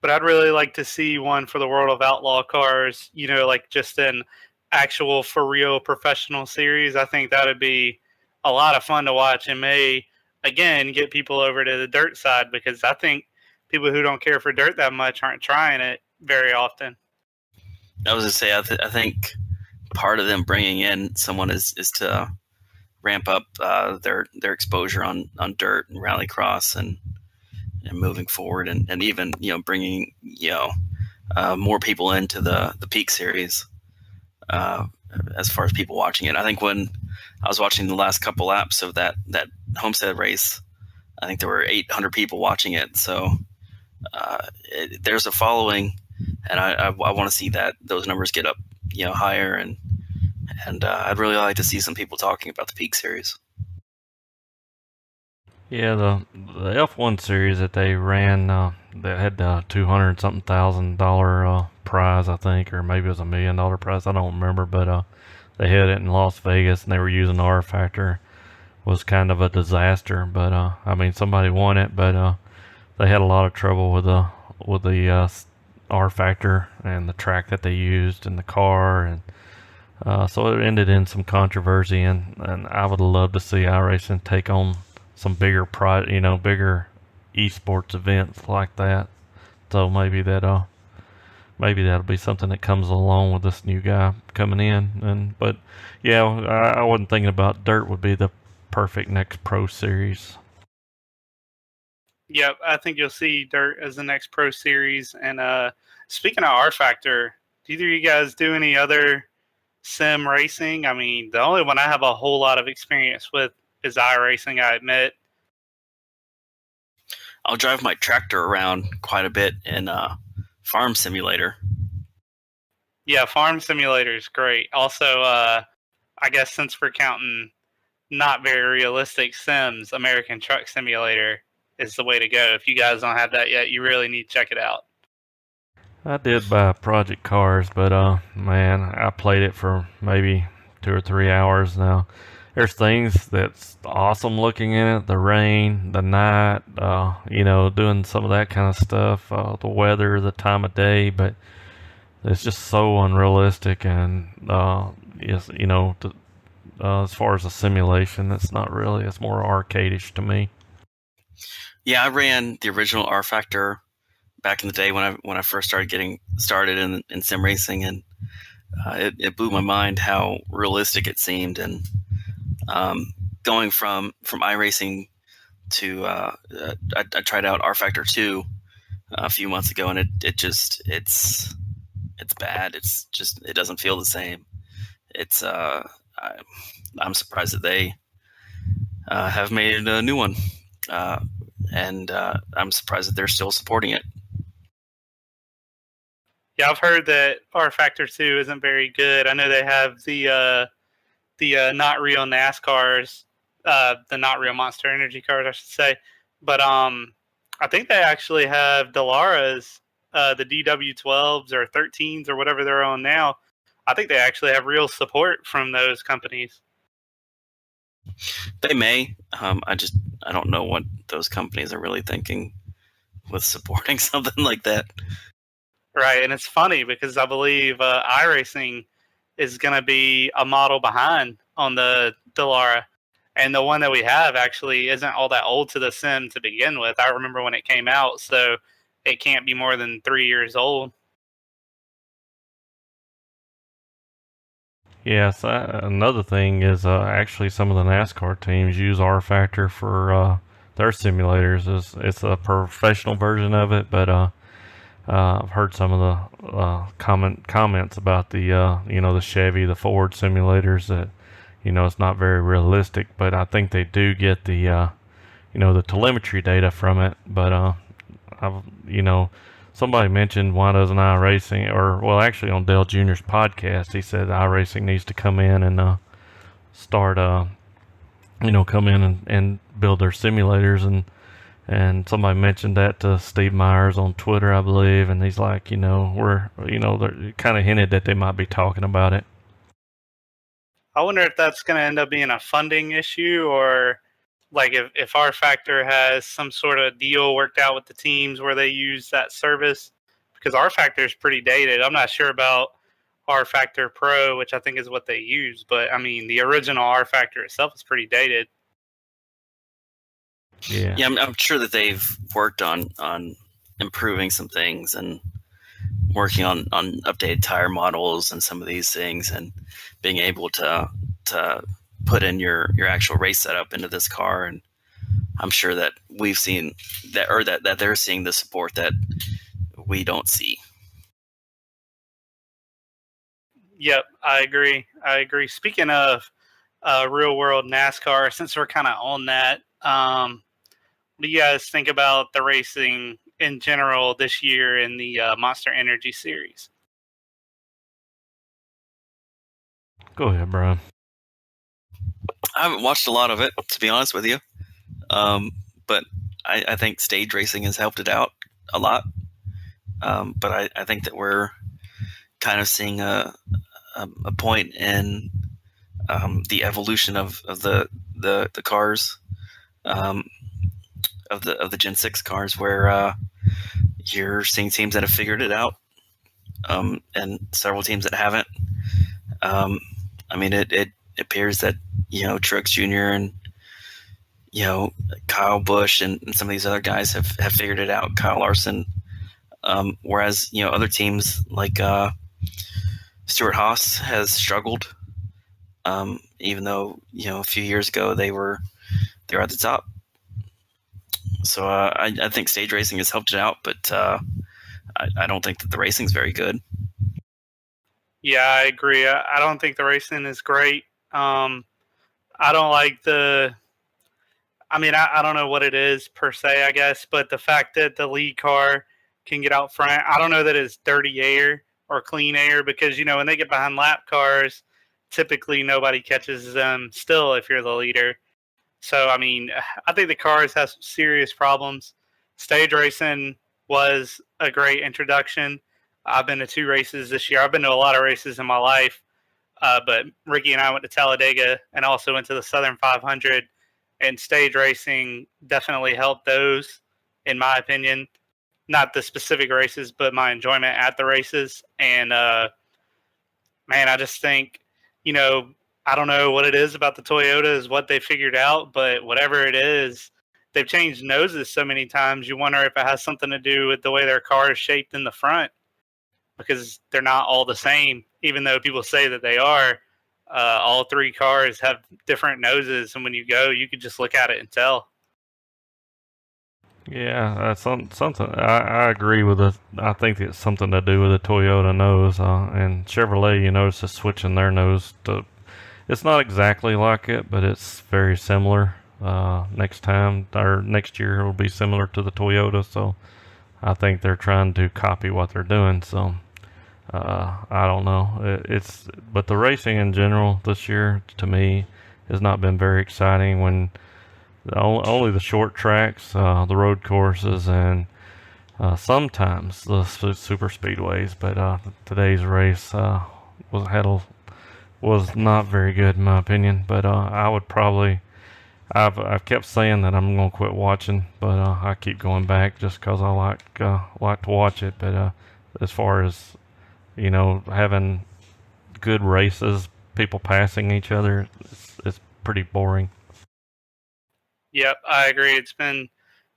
But I'd really like to see one for the World of Outlaw cars, like just an actual for real professional series. I think that would be a lot of fun to watch and may, again, get people over to the dirt side because I think people who don't care for dirt that much aren't trying it very often. I was going to say, I think part of them bringing in someone is to ramp up their exposure on dirt and rallycross and moving forward and even, bringing, more people into the Peak Series. as far as people watching it. I think when I was watching the last couple laps of that Homestead race, I think there were 800 people watching it. So there's a following, and I want to see those numbers get up, higher, and I'd really like to see some people talking about the Peak Series. Yeah, the F1 series that they ran, that had the $200,000 prize, I think, or maybe it was $1 million prize. I don't remember, but they had it in Las Vegas, and they were using the R Factor. Was kind of a disaster, but I mean, somebody won it, but they had a lot of trouble with the R Factor and the track that they used in the car, and so it ended in some controversy. And I would love to see iRacing take on some bigger bigger esports events like that. So maybe that'll be something that comes along with this new guy coming in. But yeah, I wasn't thinking about Dirt would be the perfect next Pro Series. Yep, I think you'll see Dirt as the next Pro Series. And speaking of R Factor, do either of you guys do any other sim racing? I mean, the only one I have a whole lot of experience with is iRacing, I admit. I'll drive my tractor around quite a bit in Farm Simulator. Yeah, Farm Simulator is great. Also, I guess since we're counting not very realistic sims, American Truck Simulator is the way to go. If you guys don't have that yet, you really need to check it out. I did buy Project Cars, but man, I played it for maybe 2 or 3 hours now. There's things that's awesome looking in it, the rain, the night, doing some of that kind of stuff, the weather, the time of day, but it's just so unrealistic. And as far as a simulation, it's not really. It's more arcadish to me. Yeah, I ran the original R Factor back in the day when I first started getting started in sim racing, and it blew my mind how realistic it seemed. And going from iRacing to I tried out R Factor 2 a few months ago, and it's bad. It's just, it doesn't feel the same. It's I'm surprised that they have made a new one, and I'm surprised that they're still supporting it. Yeah, I've heard that R Factor 2 isn't very good. I know they have the not real NASCARs, the not real Monster Energy cars, I should say. But I think they actually have Dalara's, the DW12s or 13s or whatever they're on now. I think they actually have real support from those companies. They may. I don't know what those companies are really thinking with supporting something like that. Right, and it's funny because I believe iRacing is going to be a model behind on the Dallara. And the one that we have actually isn't all that old to the sim to begin with. I remember when it came out, so it can't be more than 3 years old. Yes, another thing is actually some of the NASCAR teams use R Factor for their simulators. It's a professional version of it, but I've heard some of the comments about the the Chevy, the Ford simulators that it's not very realistic. But I think they do get the the telemetry data from it. But somebody mentioned why doesn't iRacing, actually on Dale Jr.'s podcast, he said iRacing needs to come in and start come in and build their simulators. And somebody mentioned that to Steve Myers on Twitter, I believe, and he's like, they kind of hinted that they might be talking about it. I wonder if that's going to end up being a funding issue, or like if R Factor has some sort of deal worked out with the teams where they use that service, because R Factor is pretty dated. I'm not sure about R Factor Pro, which I think is what they use, but I mean, the original R Factor itself is pretty dated. Yeah, I'm sure that they've worked on improving some things and working on updated tire models and some of these things, and being able to put in your actual race setup into this car. And I'm sure that we've seen that, or that they're seeing the support that we don't see. Yep, I agree. Speaking of real world NASCAR, since we're kind of on that, what do you guys think about the racing in general this year in the Monster Energy series? Go ahead, Brian. I haven't watched a lot of it, to be honest with you. But I think stage racing has helped it out a lot. But I think that we're kind of seeing a point in the evolution of the cars, of the Gen 6 cars, where you're seeing teams that have figured it out, and several teams that haven't. I mean, it appears that Truex Jr. and Kyle Busch and some of these other guys have figured it out. Kyle Larson, whereas other teams like Stuart Haas has struggled, even though a few years ago they were at the top. So I think stage racing has helped it out, but I don't think that the racing's very good. Yeah, I agree. I don't think the racing is great. I don't like the. I mean, I don't know what it is per se, I guess, but the fact that the lead car can get out front, I don't know that it's dirty air or clean air, because when they get behind lap cars, typically nobody catches them still if you're the leader. So, I mean, I think the cars have some serious problems. Stage racing was a great introduction. I've been to 2 races this year. I've been to a lot of races in my life, but Ricky and I went to Talladega and also went to the Southern 500, and stage racing definitely helped those, in my opinion. Not the specific races, but my enjoyment at the races. And, man, I just think, I don't know what it is about the Toyota is what they figured out, but whatever it is, they've changed noses so many times. You wonder if it has something to do with the way their car is shaped in the front, because they're not all the same, even though people say that they are. All 3 cars have different noses, and when you go, you can just look at it and tell. Yeah, that's something I agree with it. I think it's something to do with the Toyota nose, and Chevrolet. You notice is switching their nose to. It's not exactly like it, but it's very similar. Next time or next year, it will be similar to the Toyota. So I think they're trying to copy what they're doing. So I don't know. But the racing in general this year to me has not been very exciting. When only the short tracks, the road courses, and sometimes the super speedways. But today's race was not very good in my opinion. But I would probably. I've kept saying that I'm gonna quit watching, but I keep going back just because I like to watch it. But as far as having good races, people passing each other, it's pretty boring. Yep, I agree. It's been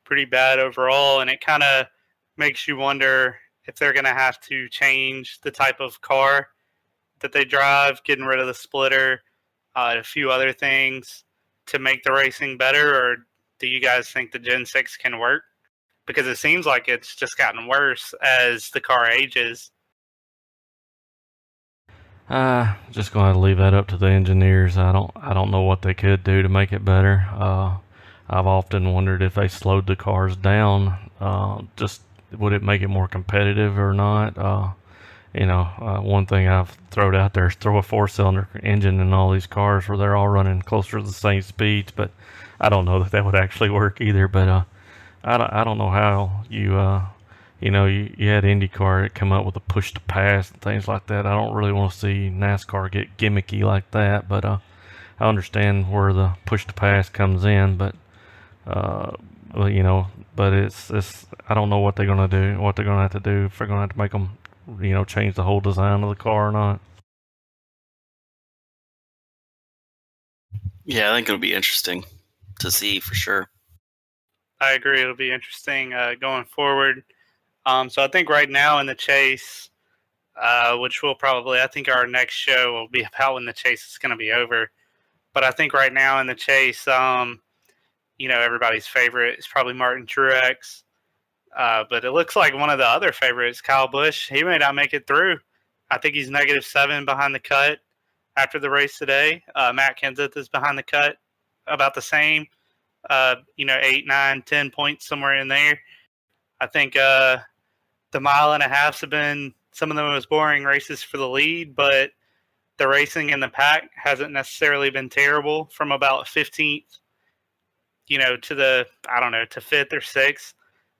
pretty bad overall, and it kind of makes you wonder if they're going to have to change the type of car that they drive, getting rid of the splitter, a few other things to make the racing better, or do you guys think the Gen 6 can work? Because it seems like it's just gotten worse as the car ages. Just gonna have to leave that up to the engineers. I don't know what they could do to make it better. I've often wondered if they slowed the cars down, just would it make it more competitive or not? One thing I've thrown out there is throw a 4-cylinder engine in all these cars where they're all running closer to the same speeds, but I don't know that would actually work either. But I don't know how you had IndyCar that come up with a push to pass and things like that. I don't really want to see NASCAR get gimmicky like that, but I understand where the push to pass comes in, but but it's I don't know what they're gonna do, what they're gonna have to do, if they're gonna have to make them, change the whole design of the car or not. Yeah, I think it'll be interesting to see for sure. I agree. It'll be interesting going forward. So I think right now in the chase, which will probably, I think our next show will be about when the chase is going to be over. But I think right now in the chase, everybody's favorite is probably Martin Truex. But it looks like one of the other favorites, Kyle Busch, he may not make it through. I think he's -7 behind the cut after the race today. Matt Kenseth is behind the cut about the same. 8, 9, 10 points somewhere in there. I think the mile and a halves have been some of the most boring races for the lead, but the racing in the pack hasn't necessarily been terrible from about 15th, to to 5th or 6th.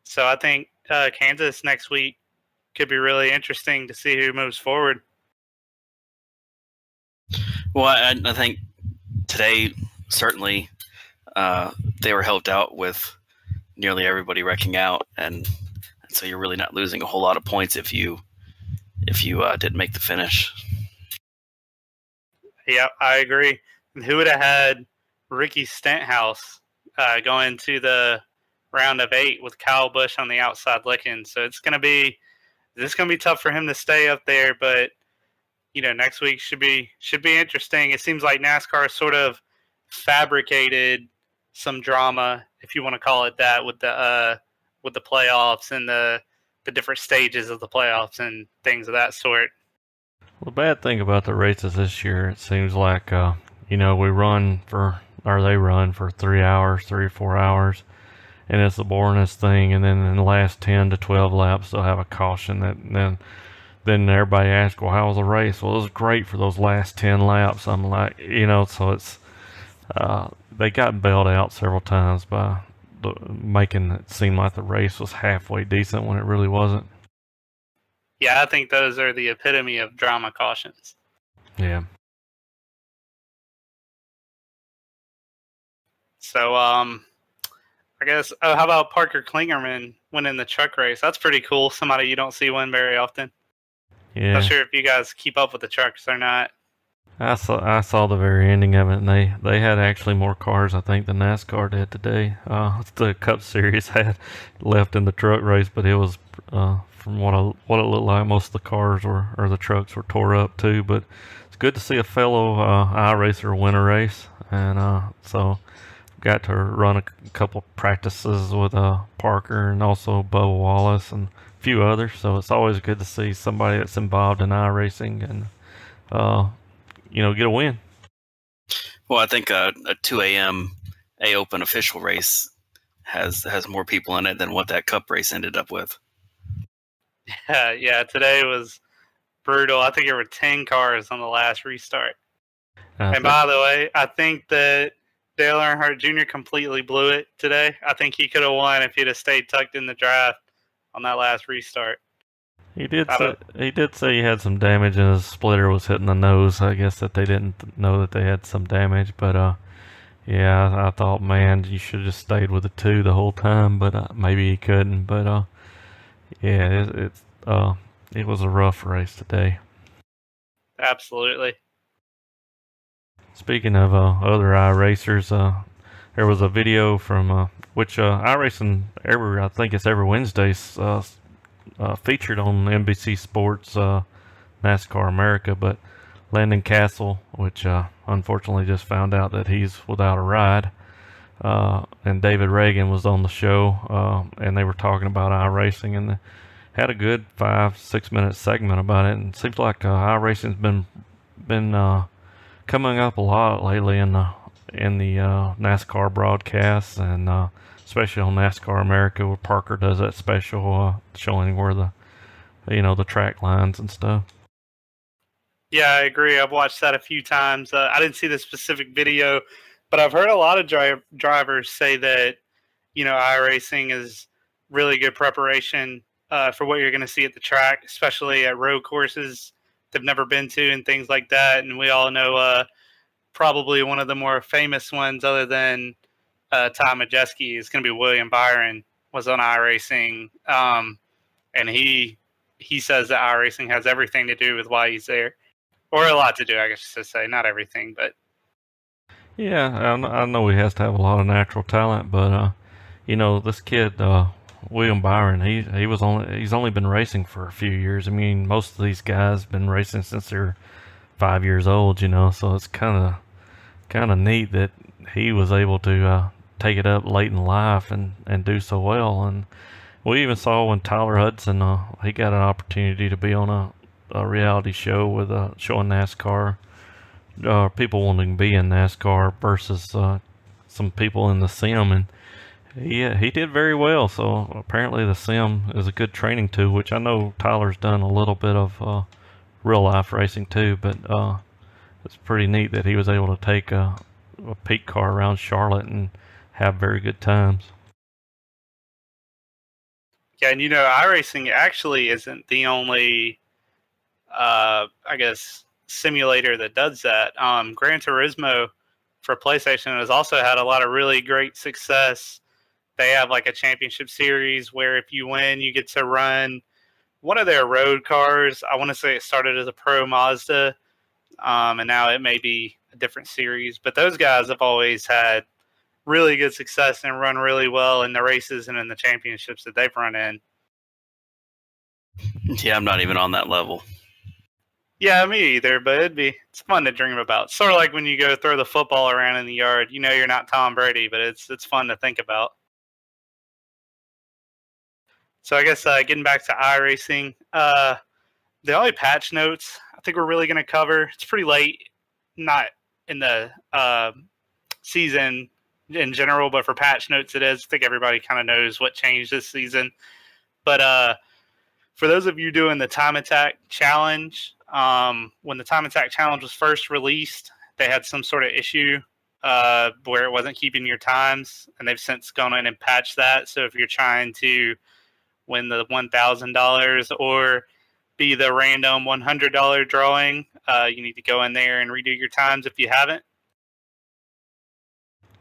So I think Kansas next week could be really interesting to see who moves forward. Well, I think today certainly they were helped out with nearly everybody wrecking out, and so you're really not losing a whole lot of points if you didn't make the finish. Yeah, I agree. And who would have had Ricky Stenhouse going to the round of 8 with Kyle Busch on the outside looking? So this is gonna be tough for him to stay up there, but next week should be interesting. It seems like NASCAR sort of fabricated some drama, if you want to call it that, with the playoffs and the different stages of the playoffs and things of that sort. Well, the bad thing about the races this year, it seems like they run for 3 hours, 3 or 4 hours, and it's the boringest thing. And then in the last 10 to 12 laps, they'll have a caution that then everybody asks, well, how was the race? Well, it was great for those last 10 laps. I'm like, so it's they got bailed out several times by making it seem like the race was halfway decent when it really wasn't. Yeah, I think those are the epitome of drama cautions. Yeah. So, I guess, how about Parker Klingerman winning the truck race? That's pretty cool. Somebody you don't see win very often. Yeah. Not sure if you guys keep up with the trucks or not. I saw the very ending of it, and they had actually more cars, I think, than NASCAR did today. The Cup Series had left in the truck race, but it was from what it looked like, most of the cars or the trucks were tore up too. But it's good to see a fellow iRacer win a race, and so got to run a couple practices with Parker and also Bubba Wallace and a few others. So it's always good to see somebody that's involved in iRacing and get a win. Well, I think a 2 a.m. A Open official race has more people in it than what that Cup race ended up with. Yeah, today was brutal. I think there were 10 cars on the last restart. And by the way, I think that Dale Earnhardt Jr. completely blew it today. I think he could have won if he'd have stayed tucked in the draft on that last restart. He did say he had some damage and his splitter was hitting the nose. I guess that they didn't know that they had some damage, but I thought, man, you should have just stayed with the 2 the whole time, but maybe he couldn't. But it was a rough race today. Absolutely. Speaking of other iRacers, there was a video from which iRacing I think it's every Wednesday. Featured on NBC Sports NASCAR America, but Landon Castle, which unfortunately just found out that he's without a ride, and David Reagan was on the show, and they were talking about iRacing, and they had a good 5-6 minute segment about it. And it seems like iRacing's been coming up a lot lately in the NASCAR broadcasts, and especially on NASCAR America, where Parker does that special showing where the track lines and stuff. Yeah, I agree. I've watched that a few times. I didn't see the specific video, but I've heard a lot of drivers say that iRacing is really good preparation for what you're going to see at the track, especially at road courses they've never been to and things like that. And we all know probably one of the more famous ones, other than Tom Majeski, is going to be William Byron, was on iRacing, and he says that iRacing has everything to do with why he's there, or a lot to do, I guess to say, not everything, but yeah, I know he has to have a lot of natural talent, but this kid William Byron, he's only been racing for a few years. I mean, most of these guys have been racing since they're 5 years old, so it's kind of neat that he was able to take it up late in life and do so well. And we even saw when Tyler Hudson he got an opportunity to be on a reality show with showing NASCAR, people wanting to be in NASCAR versus some people in the sim, and he did very well. So apparently the sim is a good training tool, which I know Tyler's done a little bit of real life racing too, but it's pretty neat that he was able to take a peak car around Charlotte and have very good times. Yeah, and iRacing actually isn't the only, I guess, simulator that does that. Gran Turismo for PlayStation has also had a lot of really great success. They have like a championship series where if you win, you get to run one of their road cars. I want to say it started as a Pro Mazda, and now it may be a different series. But those guys have always had really good success and run really well in the races and in the championships that they've run in. Yeah, I'm not even on that level. Yeah, me either, but it's fun to dream about. Sort of like when you go throw the football around in the yard. You're not Tom Brady, but it's fun to think about. So I guess getting back to iRacing, the only patch notes I think we're really going to cover, it's pretty late, not in the season in general, but for patch notes it is. I think everybody kind of knows what changed this season. But for those of you doing the Time Attack Challenge, when the Time Attack Challenge was first released, they had some sort of issue where it wasn't keeping your times, and they've since gone in and patched that. So if you're trying to win the $1,000 or be the random $100 drawing, you need to go in there and redo your times if you haven't.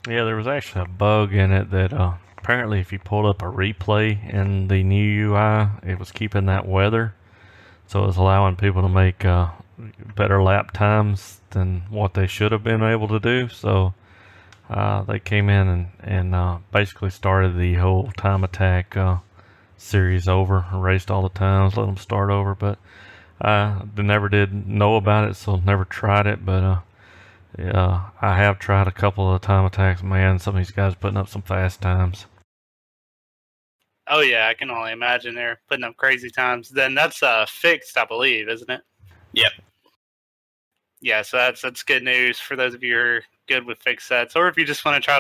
Yeah, there was actually a bug in it that apparently if you pulled up a replay in the new UI, it was keeping that weather. So it was allowing people to make better lap times than what they should have been able to do. So they came in and basically started the whole Time Attack series over, erased all the times, let them start over. But they never did know about it, so never tried it. But yeah, I have tried a couple of Time Attacks. Man, some of these guys putting up some fast times. Oh yeah, I can only imagine they're putting up crazy times. Then that's fixed, I believe, isn't it? Yep. Yeah, so that's good news for those of you who are good with fixed sets, or if you just want to try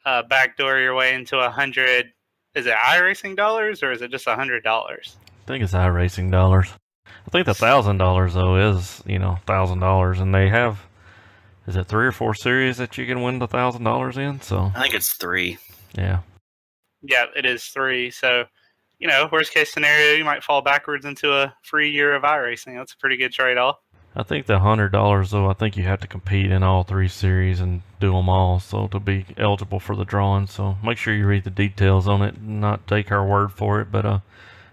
to backdoor your way into 100. Is it iRacing dollars or is it just $100? I think it's iRacing dollars. I think the $1,000 though is $1,000, and they have, is it 3 or 4 series that you can win the $1,000 in? So I think it's 3. Yeah. Yeah, it is 3. So, worst case scenario, you might fall backwards into a free year of iRacing. That's a pretty good trade-off. I think the $100 though, I think you have to compete in all 3 series and do them all, so to be eligible for the drawing. So make sure you read the details on it and not take our word for it. But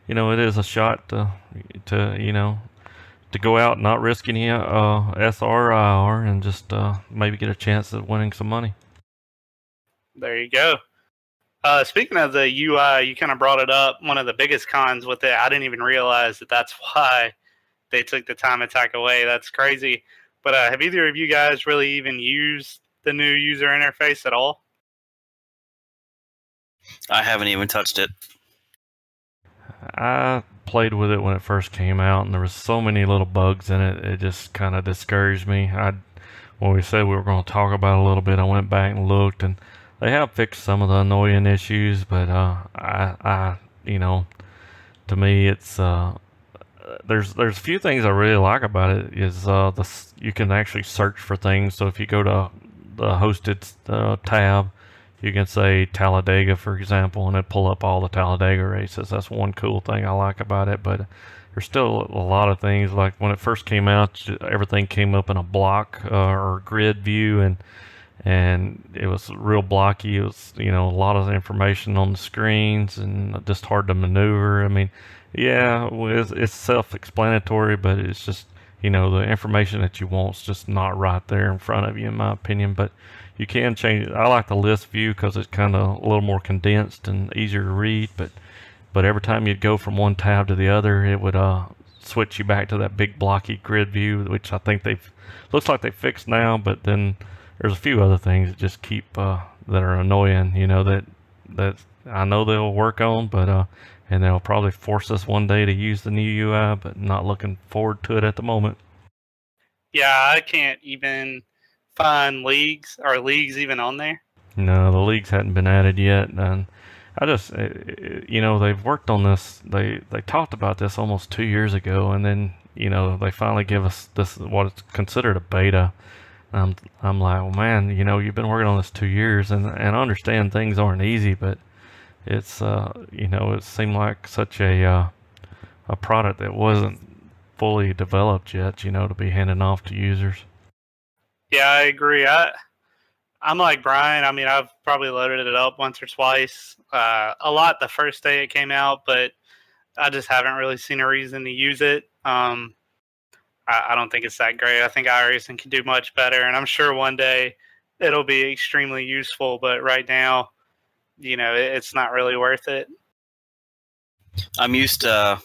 it is a shot to go out, not risk any SR or IR, and just maybe get a chance at winning some money. There you go. Speaking of the UI, you kind of brought it up. One of the biggest cons with it, I didn't even realize that's why they took the Time Attack away. That's crazy. But have either of you guys really even used the new user interface at all? I haven't even touched it. I played with it when it first came out, and there was so many little bugs in it. It just kind of discouraged me. When we said we were going to talk about it a little bit, I went back and looked, and they have fixed some of the annoying issues. But to me, it's there's a few things I really like about it. Is you can actually search for things. So if you go to the hosted tab, you can say Talladega, for example, and it pull up all the Talladega races. That's one cool thing I like about it. But there's still a lot of things. Like when it first came out, everything came up in a block or grid view, and it was real blocky. It was a lot of information on the screens and just hard to maneuver. I mean, yeah, it's self-explanatory, but it's just the information that you want is just not right there in front of you, in my opinion. But you can change it. I like the list view because it's kind of a little more condensed and easier to read. But every time you'd go from one tab to the other, it would switch you back to that big blocky grid view, which I think looks like they fixed now. But then there's a few other things that just keep that are annoying. That I know they'll work on, but and they'll probably force us one day to use the new UI, but not looking forward to it at the moment. Yeah, I can't even find leagues. Are leagues even on there? No, the leagues hadn't been added yet, and I just, they've worked on this. They talked about this almost 2 years ago, and then they finally give us this what is considered a beta. I'm like, well, man, you've been working on this 2 years, and I understand things aren't easy, but it's it seemed like such a product that wasn't fully developed yet, to be handing off to users. Yeah, I agree. I'm like Brian. I mean, I've probably loaded it up once or twice. A lot the first day it came out, but I just haven't really seen a reason to use it. I don't think it's that great. I think iRacing can do much better, and I'm sure one day it'll be extremely useful. But right now, it's not really worth it. I'm used to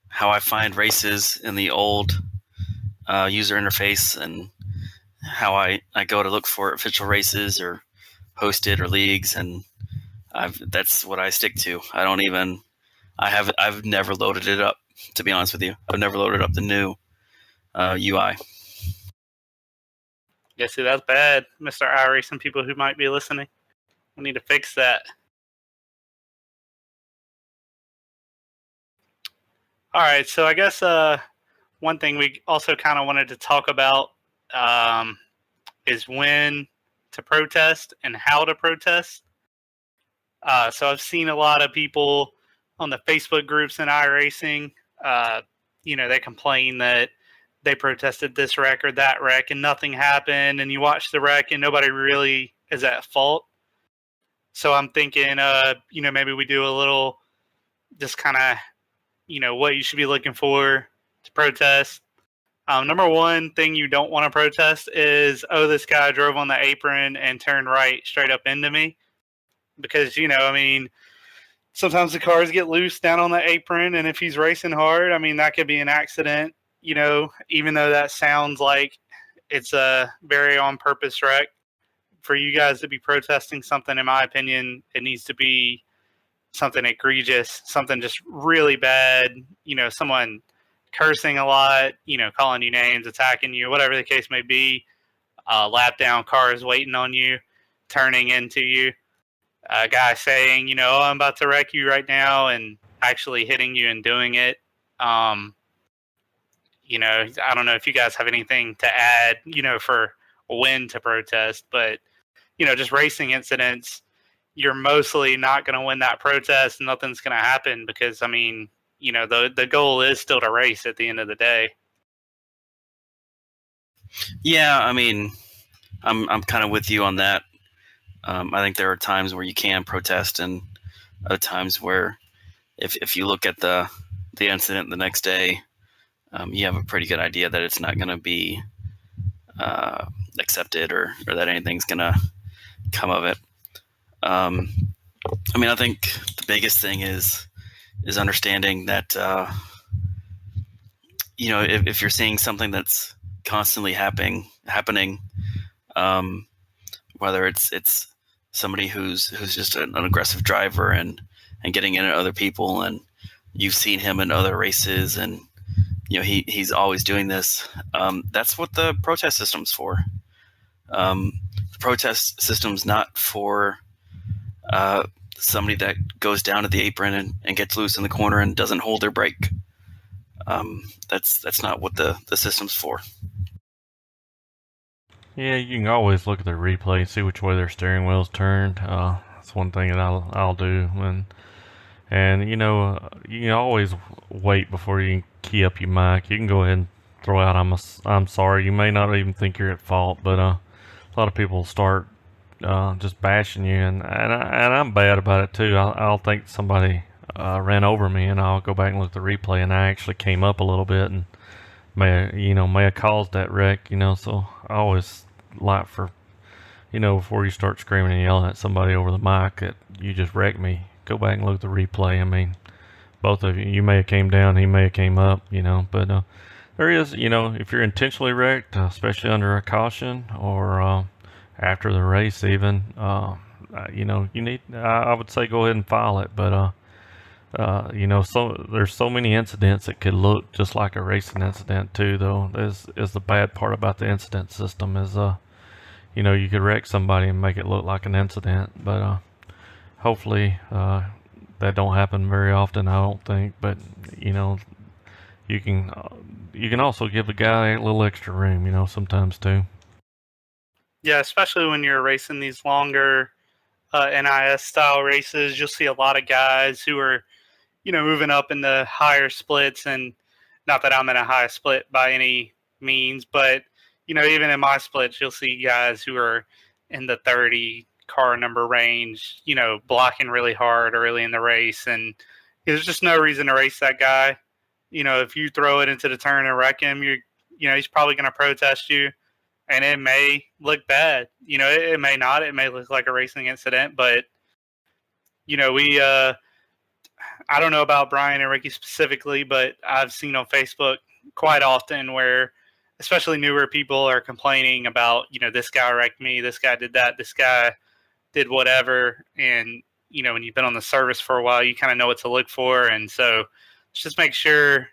how I find races in the old user interface and how I go to look for official races or hosted or leagues, and that's what I stick to. I've never loaded it up, to be honest with you. I've never loaded up the new UI. Yeah, see, that's bad, Mr. iRacing people who might be listening. We need to fix that. All right, so I guess one thing we also kind of wanted to talk about is when to protest and how to protest. So I've seen a lot of people on the Facebook groups in iRacing, they complain that they protested this wreck or that wreck and nothing happened, and you watch the wreck and nobody really is at fault. So I'm thinking, maybe we do a little just kind of, what you should be looking for to protest. Number one thing you don't want to protest is, this guy drove on the apron and turned right straight up into me. Because, sometimes the cars get loose down on the apron, and if he's racing hard, that could be an accident, even though that sounds like it's a very on-purpose wreck. For you guys to be protesting something, in my opinion, it needs to be something egregious, something just really bad, someone cursing a lot, calling you names, attacking you, whatever the case may be, lap down cars waiting on you, turning into you, a guy saying, I'm about to wreck you right now, and actually hitting you and doing it. I don't know if you guys have anything to add, for when to protest, but, just racing incidents, you're mostly not going to win that protest. Nothing's going to happen because, the goal is still to race at the end of the day. Yeah, I'm kind of with you on that. I think there are times where you can protest, and other times where, if you look at the incident the next day, you have a pretty good idea that it's not going to be accepted or that anything's going to come of it. I think the biggest thing is understanding that, if you're seeing something that's constantly happening, whether it's somebody who's just an aggressive driver and getting in at other people, and you've seen him in other races, and he's always doing this. That's what the protest system's for. The protest system's not for somebody that goes down to the apron and gets loose in the corner and doesn't hold their brake. That's not what the system's for. Yeah, you can always look at the replay and see which way their steering wheel's turned. That's one thing that I'll do. And you can always wait before you can key up your mic. You can go ahead and throw out I'm sorry. You may not even think you're at fault, but a lot of people start just bashing you, and I'm bad about it too. I'll think somebody ran over me, and I'll go back and look at the replay, and I actually came up a little bit and may have caused that wreck. So I always like for before you start screaming and yelling at somebody over the mic that you just wrecked me, go back and look at the replay. Both of you may have came down, he may have came up, but there is, if you're intentionally wrecked, especially under a caution or after the race even, you need, I would say go ahead and file it, but so there's so many incidents that could look just like a racing incident too. Though is the bad part about the incident system is you could wreck somebody and make it look like an incident, but hopefully that don't happen very often. I don't think, but you know you can also give the guy a little extra room, sometimes too. Yeah, especially when you're racing these longer NIS style races, you'll see a lot of guys who are, moving up in the higher splits. And not that I'm in a high split by any means, but, even in my splits, you'll see guys who are in the 30 car number range, blocking really hard early in the race. And there's just no reason to race that guy. If you throw it into the turn and wreck him, he's probably going to protest you, and it may look bad. It may not. It may look like a racing incident, but we. I don't know about Brian and Ricky specifically, but I've seen on Facebook quite often where, especially newer people, are complaining about this guy wrecked me, this guy did that, this guy did whatever, and when you've been on the service for a while, you kind of know what to look for, and so just make sure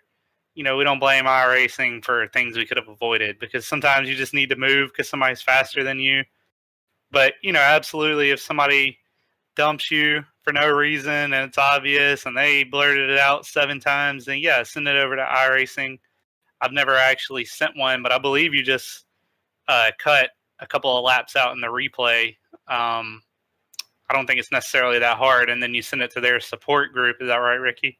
we don't blame iRacing for things we could have avoided, because sometimes you just need to move because somebody's faster than you. But, absolutely, if somebody dumps you for no reason and it's obvious and they blurted it out 7 times, then yeah, send it over to iRacing. I've never actually sent one, but I believe you just cut a couple of laps out in the replay. I don't think it's necessarily that hard. And then you send it to their support group. Is that right, Ricky?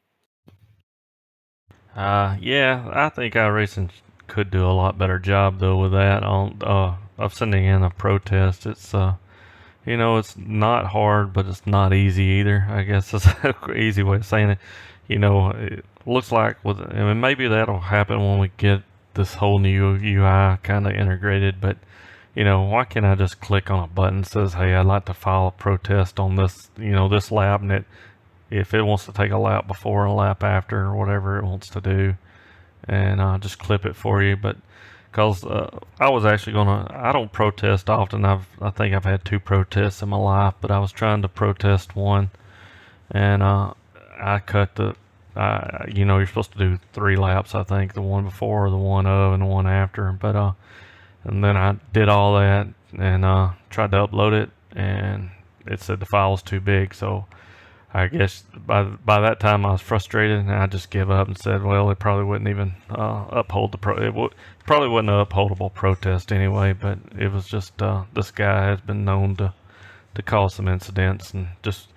Yeah, I think iRacing could do a lot better job though with that of sending in a protest. It's it's not hard, but it's not easy either. I guess that's an easy way of saying it. It looks like maybe that'll happen when we get this whole new UI kind of integrated. But why can't I just click on a button that says, "Hey, I'd like to file a protest on this, this lap," and if it wants to take a lap before, a lap after, or whatever it wants to do, and just clip it for you. But because I was actually I don't protest often. I think I've had 2 protests in my life, but I was trying to protest one, and I cut you're supposed to do 3 laps, I think, the one before, the one of, and the one after. But and then I did all that and tried to upload it, and it said the file was too big, so I guess by that time I was frustrated, and I just gave up and said, well, it probably wouldn't even uphold probably wasn't an upholdable protest anyway. But it was just this guy has been known to cause some incidents, and just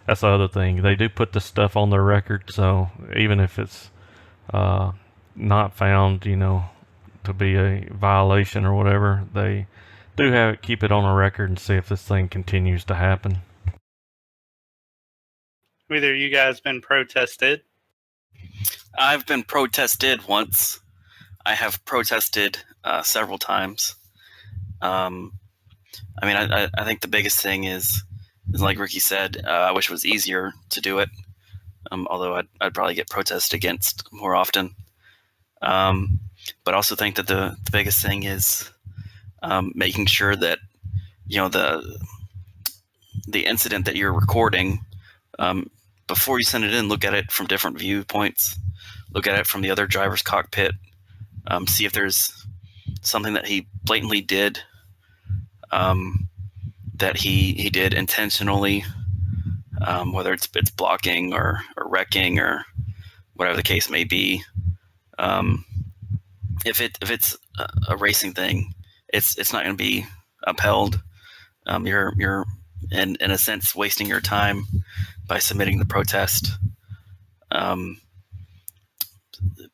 that's the other thing. They do put this stuff on their record, so even if it's not found, to be a violation or whatever, they do keep it on a record and see if this thing continues to happen. Either you guys been protested? I've been protested once. I have protested several times. I think the biggest thing is like Ricky said, I wish it was easier to do it. Although I'd probably get protested against more often. But I also think that the biggest thing is making sure that the incident that you're recording, before you send it in, look at it from different viewpoints. Look at it from the other driver's cockpit. See if there's something that he blatantly did, that he did intentionally, whether it's blocking or wrecking or whatever the case may be. If it's a racing thing, it's not going to be upheld. You're in a sense wasting your time by submitting the protest.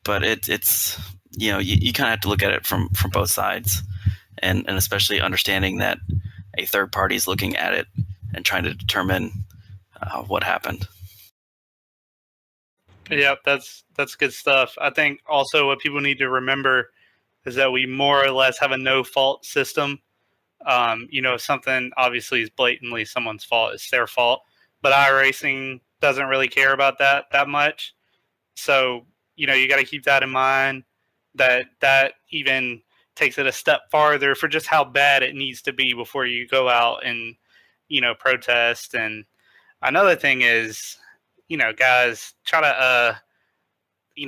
But it's you kind of have to look at it from both sides, and especially understanding that a third party is looking at it and trying to determine what happened. Yeah, that's good stuff. I think also what people need to remember is that we more or less have a no-fault system. If something obviously is blatantly someone's fault, it's their fault. But iRacing doesn't really care about that much. So, you got to keep that in mind, that even takes it a step farther for just how bad it needs to be before you go out and, protest. And another thing is, guys, try to,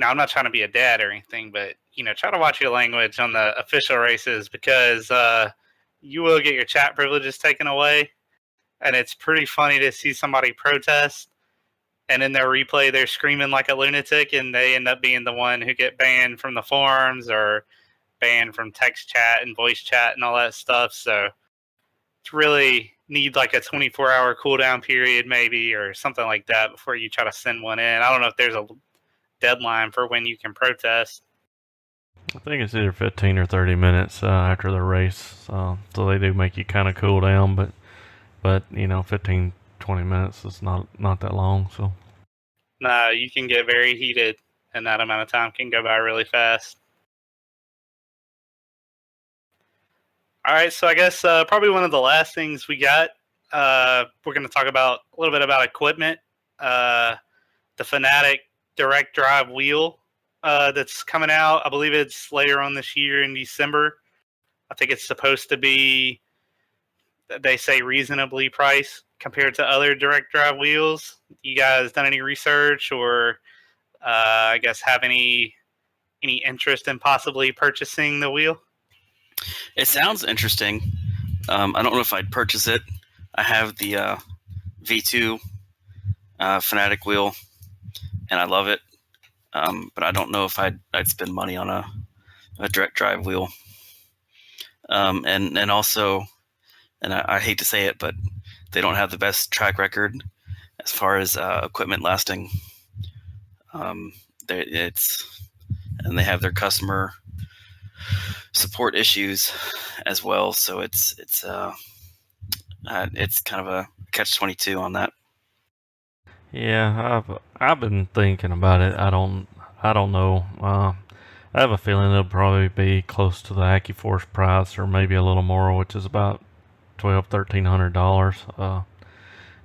I'm not trying to be a dad or anything, but, try to watch your language on the official races because you will get your chat privileges taken away. And it's pretty funny to see somebody protest and in their replay, they're screaming like a lunatic and they end up being the one who get banned from the forums or banned from text chat and voice chat and all that stuff. So it's really need like a 24-hour cooldown period maybe or something like that before you try to send one in. I don't know if there's a deadline for when you can protest. I think it's either 15 or 30 minutes after the race, so they do make you kind of cool down, but 15, 20 minutes is not that long. So no, you can get very heated, and that amount of time can go by really fast. All right, so I guess probably one of the last things we got, we're going to talk about a little bit about equipment. The Fanatec Direct Drive wheel that's coming out. I believe it's later on this year in December. I think it's supposed to be, they say, reasonably priced compared to other direct drive wheels. You guys done any research or I guess have any interest in possibly purchasing the wheel? It sounds interesting. I don't know if I'd purchase it. I have the V2 Fanatec wheel, and I love it. But I don't know if I'd spend money on a direct drive wheel. And also, and I hate to say it, but they don't have the best track record as far as equipment lasting. They have their customer support issues as well, so it's kind of a catch-22 on that. Yeah, I've been thinking about it. I don't know. I have a feeling it'll probably be close to the AccuForce price, or maybe a little more, which is about $1,300.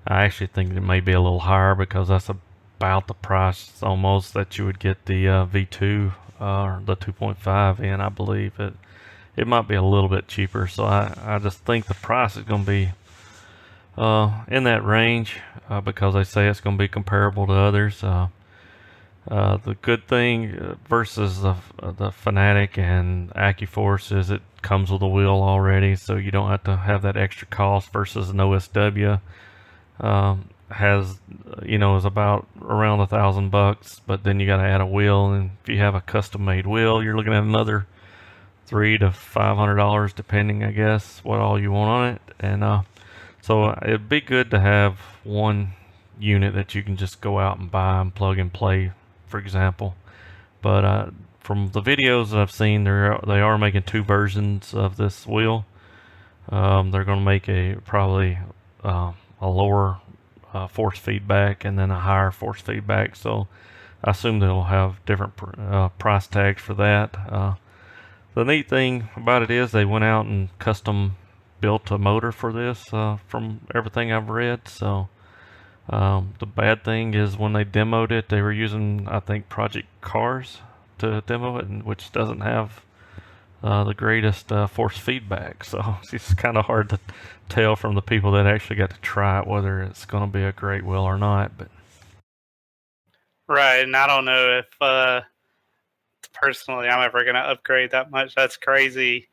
I actually think it may be a little higher because that's about the price almost that you would get the V2 or the 2.5 in. I believe it might be a little bit cheaper. So I just think the price is going to be in that range because they say it's going to be comparable to others. The good thing versus the Fanatec and AccuForce is it comes with a wheel already, so you don't have to have that extra cost versus an OSW. Has is about around $1,000, but then you got to add a wheel, and if you have a custom made wheel, you're looking at another $300 to $500 depending, I guess, what all you want on it. And so it'd be good to have one unit that you can just go out and buy and plug and play, for example. But from the videos that I've seen, they are making two versions of this wheel. They're going to make probably a lower force feedback and then a higher force feedback. So I assume they'll have different price tags for that. The neat thing about it is they went out and custom built a motor for this from everything I've read. So the bad thing is when they demoed it, they were using, I think, Project Cars to demo it, which doesn't have the greatest force feedback. So it's kind of hard to tell from the people that actually got to try it whether it's going to be a great wheel or not. But right, and I don't know if personally I'm ever going to upgrade that much. That's crazy.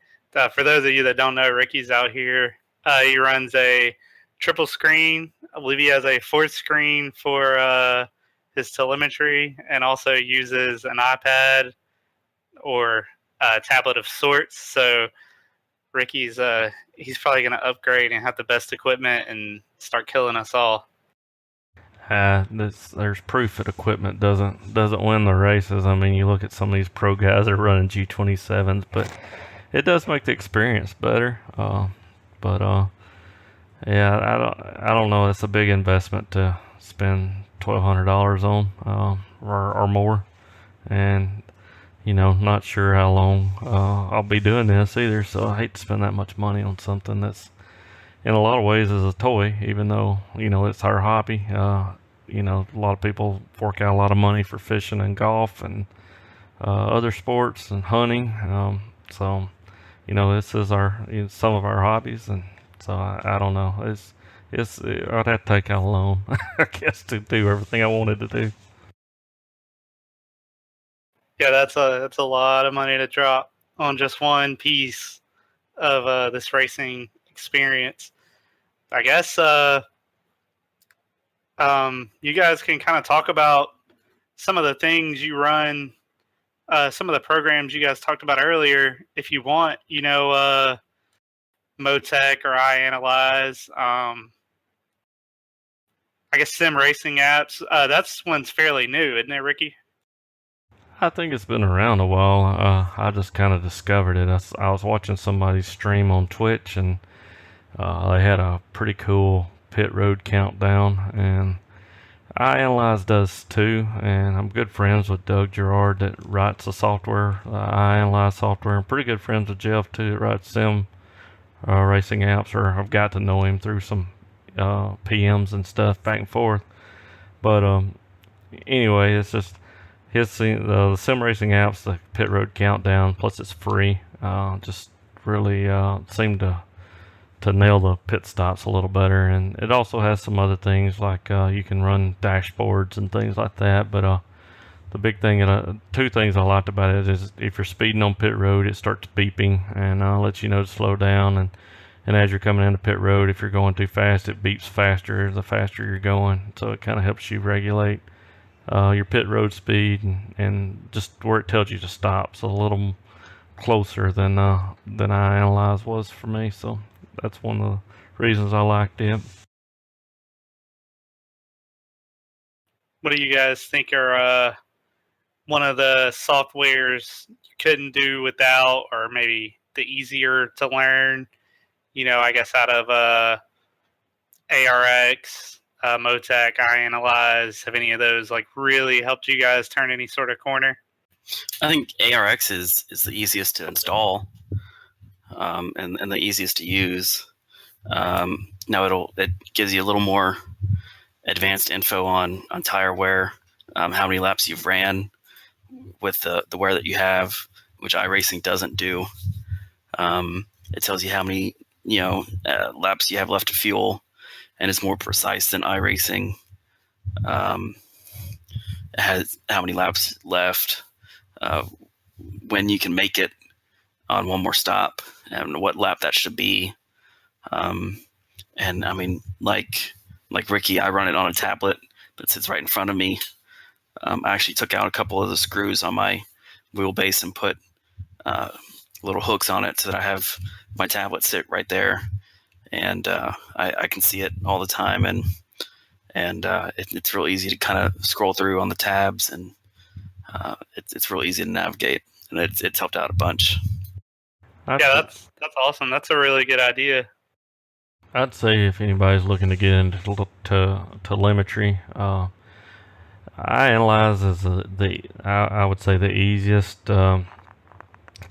For those of you that don't know, Ricky's out here. He runs a triple screen. I believe he has a fourth screen for his telemetry and also uses an iPad or a tablet of sorts. So Ricky's he's probably going to upgrade and have the best equipment and start killing us all. There's proof that equipment doesn't win the races. I mean, you look at some of these pro guys that are running G27s, but it does make the experience better. Yeah, I don't know. It's a big investment to spend $1,200 on or more, and not sure how long I'll be doing this either. So I hate to spend that much money on something that's in a lot of ways is a toy, even though it's our hobby. A lot of people fork out a lot of money for fishing and golf and other sports and hunting. So this is some of our hobbies, and so I don't know. I'd have to take out a loan, I guess, to do everything I wanted to do. Yeah, that's a lot of money to drop on just one piece of this racing experience. I guess you guys can kind of talk about some of the things you run, some of the programs you guys talked about earlier, if you want. Motec or iAnalyze. I guess sim racing apps. That's one's fairly new, isn't it, Ricky? I think it's been around a while. I just kind of discovered it. I was watching somebody stream on Twitch, and they had a pretty cool pit road countdown, and iAnalyze does too. And I'm good friends with Doug Gerard that writes the software, iAnalyze software. I'm pretty good friends with Jeff too that writes sim racing apps, or I've got to know him through some PMs and stuff back and forth. But anyway, it's just the sim racing apps, the pit road countdown, plus it's free. Just really seemed to nail the pit stops a little better, and it also has some other things like you can run dashboards and things like that. But the big thing, two things I liked about it is if you're speeding on pit road, it starts beeping and lets you know to slow down. And as you're coming into pit road, if you're going too fast, it beeps faster the faster you're going. So it kind of helps you regulate your pit road speed and just where it tells you to stop. So a little closer than iAnalyze was for me. So that's one of the reasons I liked it. What do you guys think are one of the softwares you couldn't do without, or maybe the easier to learn? I guess out of ARX, Motec, iAnalyze, have any of those really helped you guys turn any sort of corner? I think ARX is the easiest to install, and the easiest to use. Now it gives you a little more advanced info on tire wear, how many laps you've ran with the wear that you have, which iRacing doesn't do. It tells you how many laps you have left to fuel, and it's more precise than iRacing. It has how many laps left, when you can make it on one more stop, and what lap that should be. And I mean, like Ricky, I run it on a tablet that sits right in front of me. I actually took out a couple of the screws on my wheelbase and put little hooks on it so that I have my tablet sit right there, and I can see it all the time, and it's real easy to kind of scroll through on the tabs, and it's real easy to navigate, and it's helped out a bunch. That's awesome. That's a really good idea. I'd say if anybody's looking to get into telemetry, iAnalyze is I would say the easiest to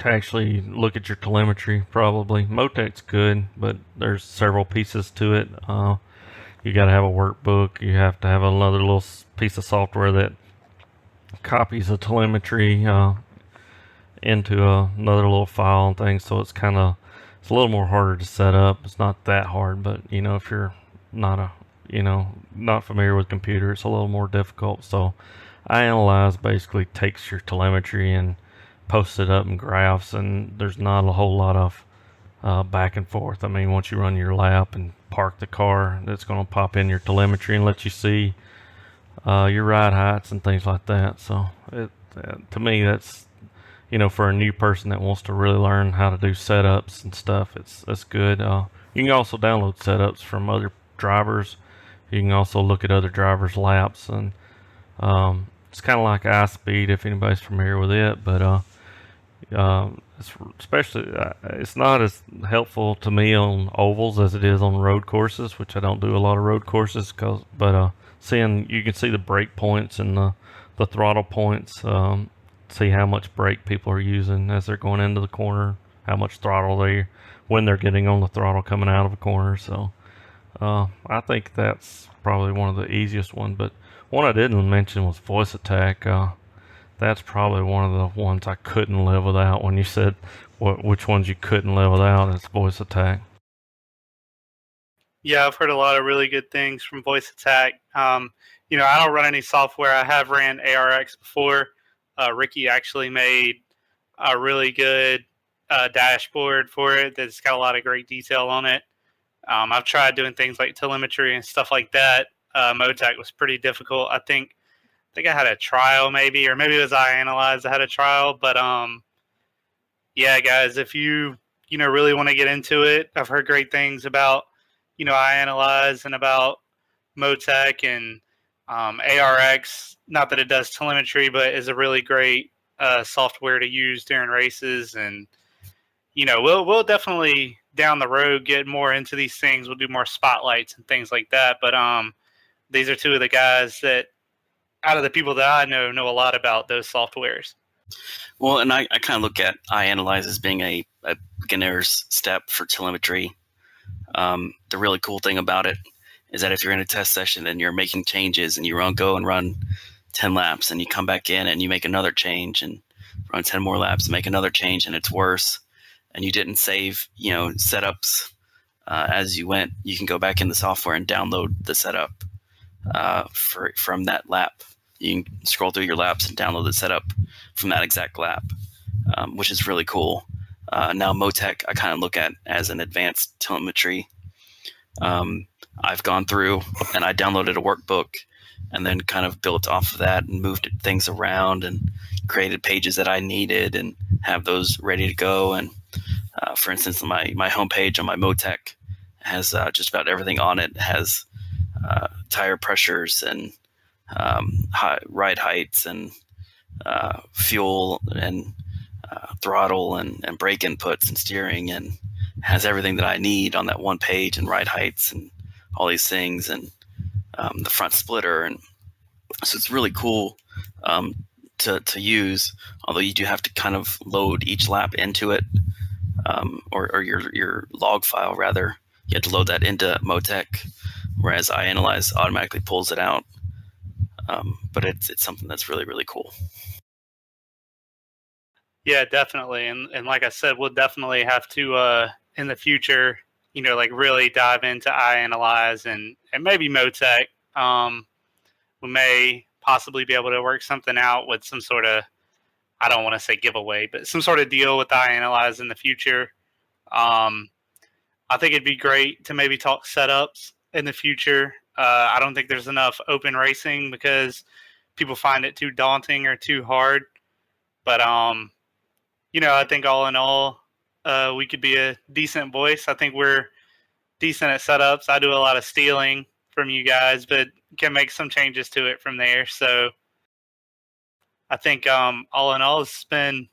actually look at your telemetry. Probably Motec's good, but there's several pieces to it. You got to have a workbook. You have to have another little piece of software that copies the telemetry into another little file and things. So it's a little more harder to set up. It's not that hard, but if you're not not familiar with computer, it's a little more difficult. So iAnalyze basically takes your telemetry and posts it up in graphs, and there's not a whole lot of back and forth. I mean, once you run your lap and park the car, that's going to pop in your telemetry and let you see your ride heights and things like that. So to me, that's for a new person that wants to really learn how to do setups and stuff, that's good. You can also download setups from other drivers. You can also look at other drivers' laps, and it's kind of like iSpeed if anybody's familiar with it. But it's not as helpful to me on ovals as it is on road courses, which I don't do a lot of road courses. But you can see the brake points and the throttle points. See how much brake people are using as they're going into the corner, how much throttle when they're getting on the throttle coming out of a corner. So I think that's probably one of the easiest ones. But one I didn't mention was Voice Attack. That's probably one of the ones I couldn't live without. When you said which ones you couldn't live without, it's Voice Attack. Yeah, I've heard a lot of really good things from Voice Attack. I don't run any software. I have ran ARX before. Ricky actually made a really good dashboard for it that's got a lot of great detail on it. I've tried doing things like telemetry and stuff like that. Motec was pretty difficult. I think I had a trial maybe, or maybe it was iAnalyze. I had a trial, but yeah, guys, if you really want to get into it, I've heard great things about iAnalyze and about Motec and ARX. Not that it does telemetry, but is a really great software to use during races. And we'll definitely down the road get more into these things. We'll do more spotlights and things like that. But these are two of the guys that, out of the people that I know a lot about those softwares. Well, and I kind of look at iAnalyze as being a beginner's step for telemetry. The really cool thing about it is that if you're in a test session and you're making changes and you go and run 10 laps and you come back in and you make another change and run 10 more laps and make another change and it's worse and you didn't save, setups as you went, you can go back in the software and download the setup from that lap. You can scroll through your laps and download the setup from that exact lap, which is really cool. Now Motec I kind of look at as an advanced telemetry. I've gone through and I downloaded a workbook and then kind of built off of that and moved things around and created pages that I needed and have those ready to go. And for instance, my homepage on my Motec has just about everything on it. It has tire pressures and ride heights and fuel and throttle and brake inputs and steering, and has everything that I need on that one page, and ride heights and all these things, and the front splitter. And so it's really cool to use, although you do have to kind of load each lap into it, or your log file rather. You have to load that into Motec, whereas iAnalyze automatically pulls it out. But it's something that's really, really cool. Yeah, definitely. And like I said, we'll definitely have to in the future, really dive into iAnalyze and maybe Motec. We may possibly be able to work something out with some sort of, I don't want to say giveaway, but some sort of deal with iAnalyze in the future. I think it'd be great to maybe talk setups in the future. I don't think there's enough open racing because people find it too daunting or too hard. But I think all in all, we could be a decent voice. I think we're decent at setups. I do a lot of stealing from you guys, but can make some changes to it from there. So I think all in all, it's been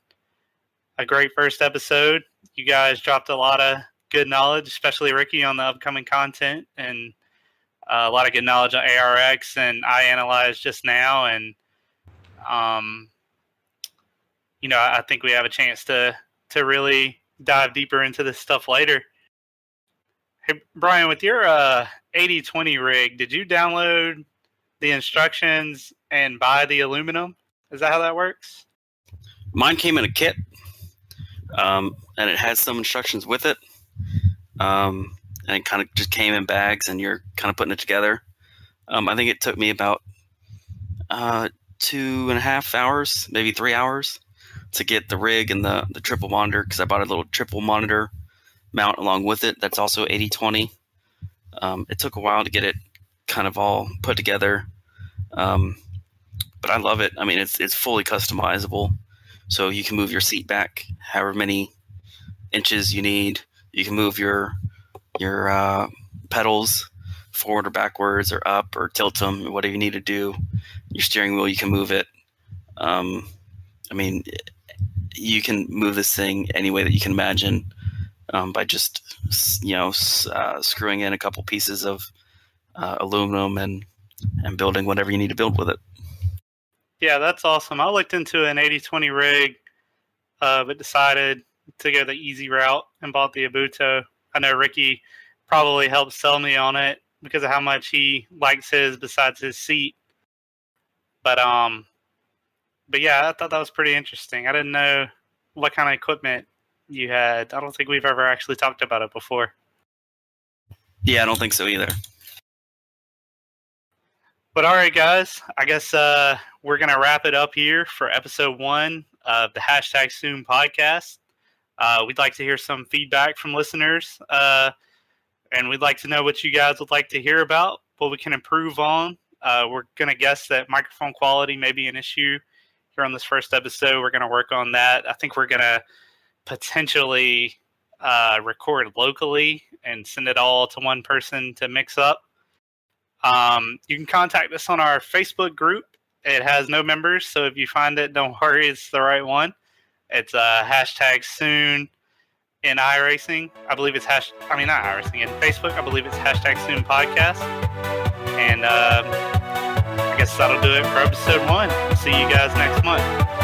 a great first episode. You guys dropped a lot of good knowledge, especially Ricky on the upcoming content, and a lot of good knowledge on ARX and iAnalyze just now. And I think we have a chance to really dive deeper into this stuff later. Hey, Brian, with your 8020 rig, did you download the instructions and buy the aluminum? Is that how that works? Mine came in a kit, and it has some instructions with it. And it kind of just came in bags, and you're kind of putting it together. I think it took me about 2.5 hours, maybe 3 hours, to get the rig and the triple monitor, because I bought a little triple monitor mount along with it. That's also 8020. It took a while to get it kind of all put together, but I love it. I mean, it's fully customizable, so you can move your seat back however many inches you need. You can move your pedals forward or backwards or up or tilt them, whatever you need to do. Your steering wheel, you can move it. I mean, you can move this thing any way that you can imagine, by just screwing in a couple pieces of aluminum and building whatever you need to build with it. Yeah, that's awesome. I looked into an 8020 rig, but decided to go the easy route and bought the Abuto. I know Ricky probably helped sell me on it because of how much he likes his besides his seat. But yeah, I thought that was pretty interesting. I didn't know what kind of equipment you had. I don't think we've ever actually talked about it before. Yeah, I don't think so either. But all right, guys, I guess we're going to wrap it up here for episode 1 of the Hashtag Soon podcast. We'd like to hear some feedback from listeners, and we'd like to know what you guys would like to hear about, what we can improve on. We're going to guess that microphone quality may be an issue here on this first episode. We're going to work on that. I think we're going to potentially record locally and send it all to one person to mix up. You can contact us on our Facebook group. It has no members, so if you find it, don't worry, it's the right one. It's hashtag soon in iRacing. I believe it's not iRacing. In Facebook, I believe it's hashtag soon podcast. And I guess that'll do it for episode 1. See you guys next month.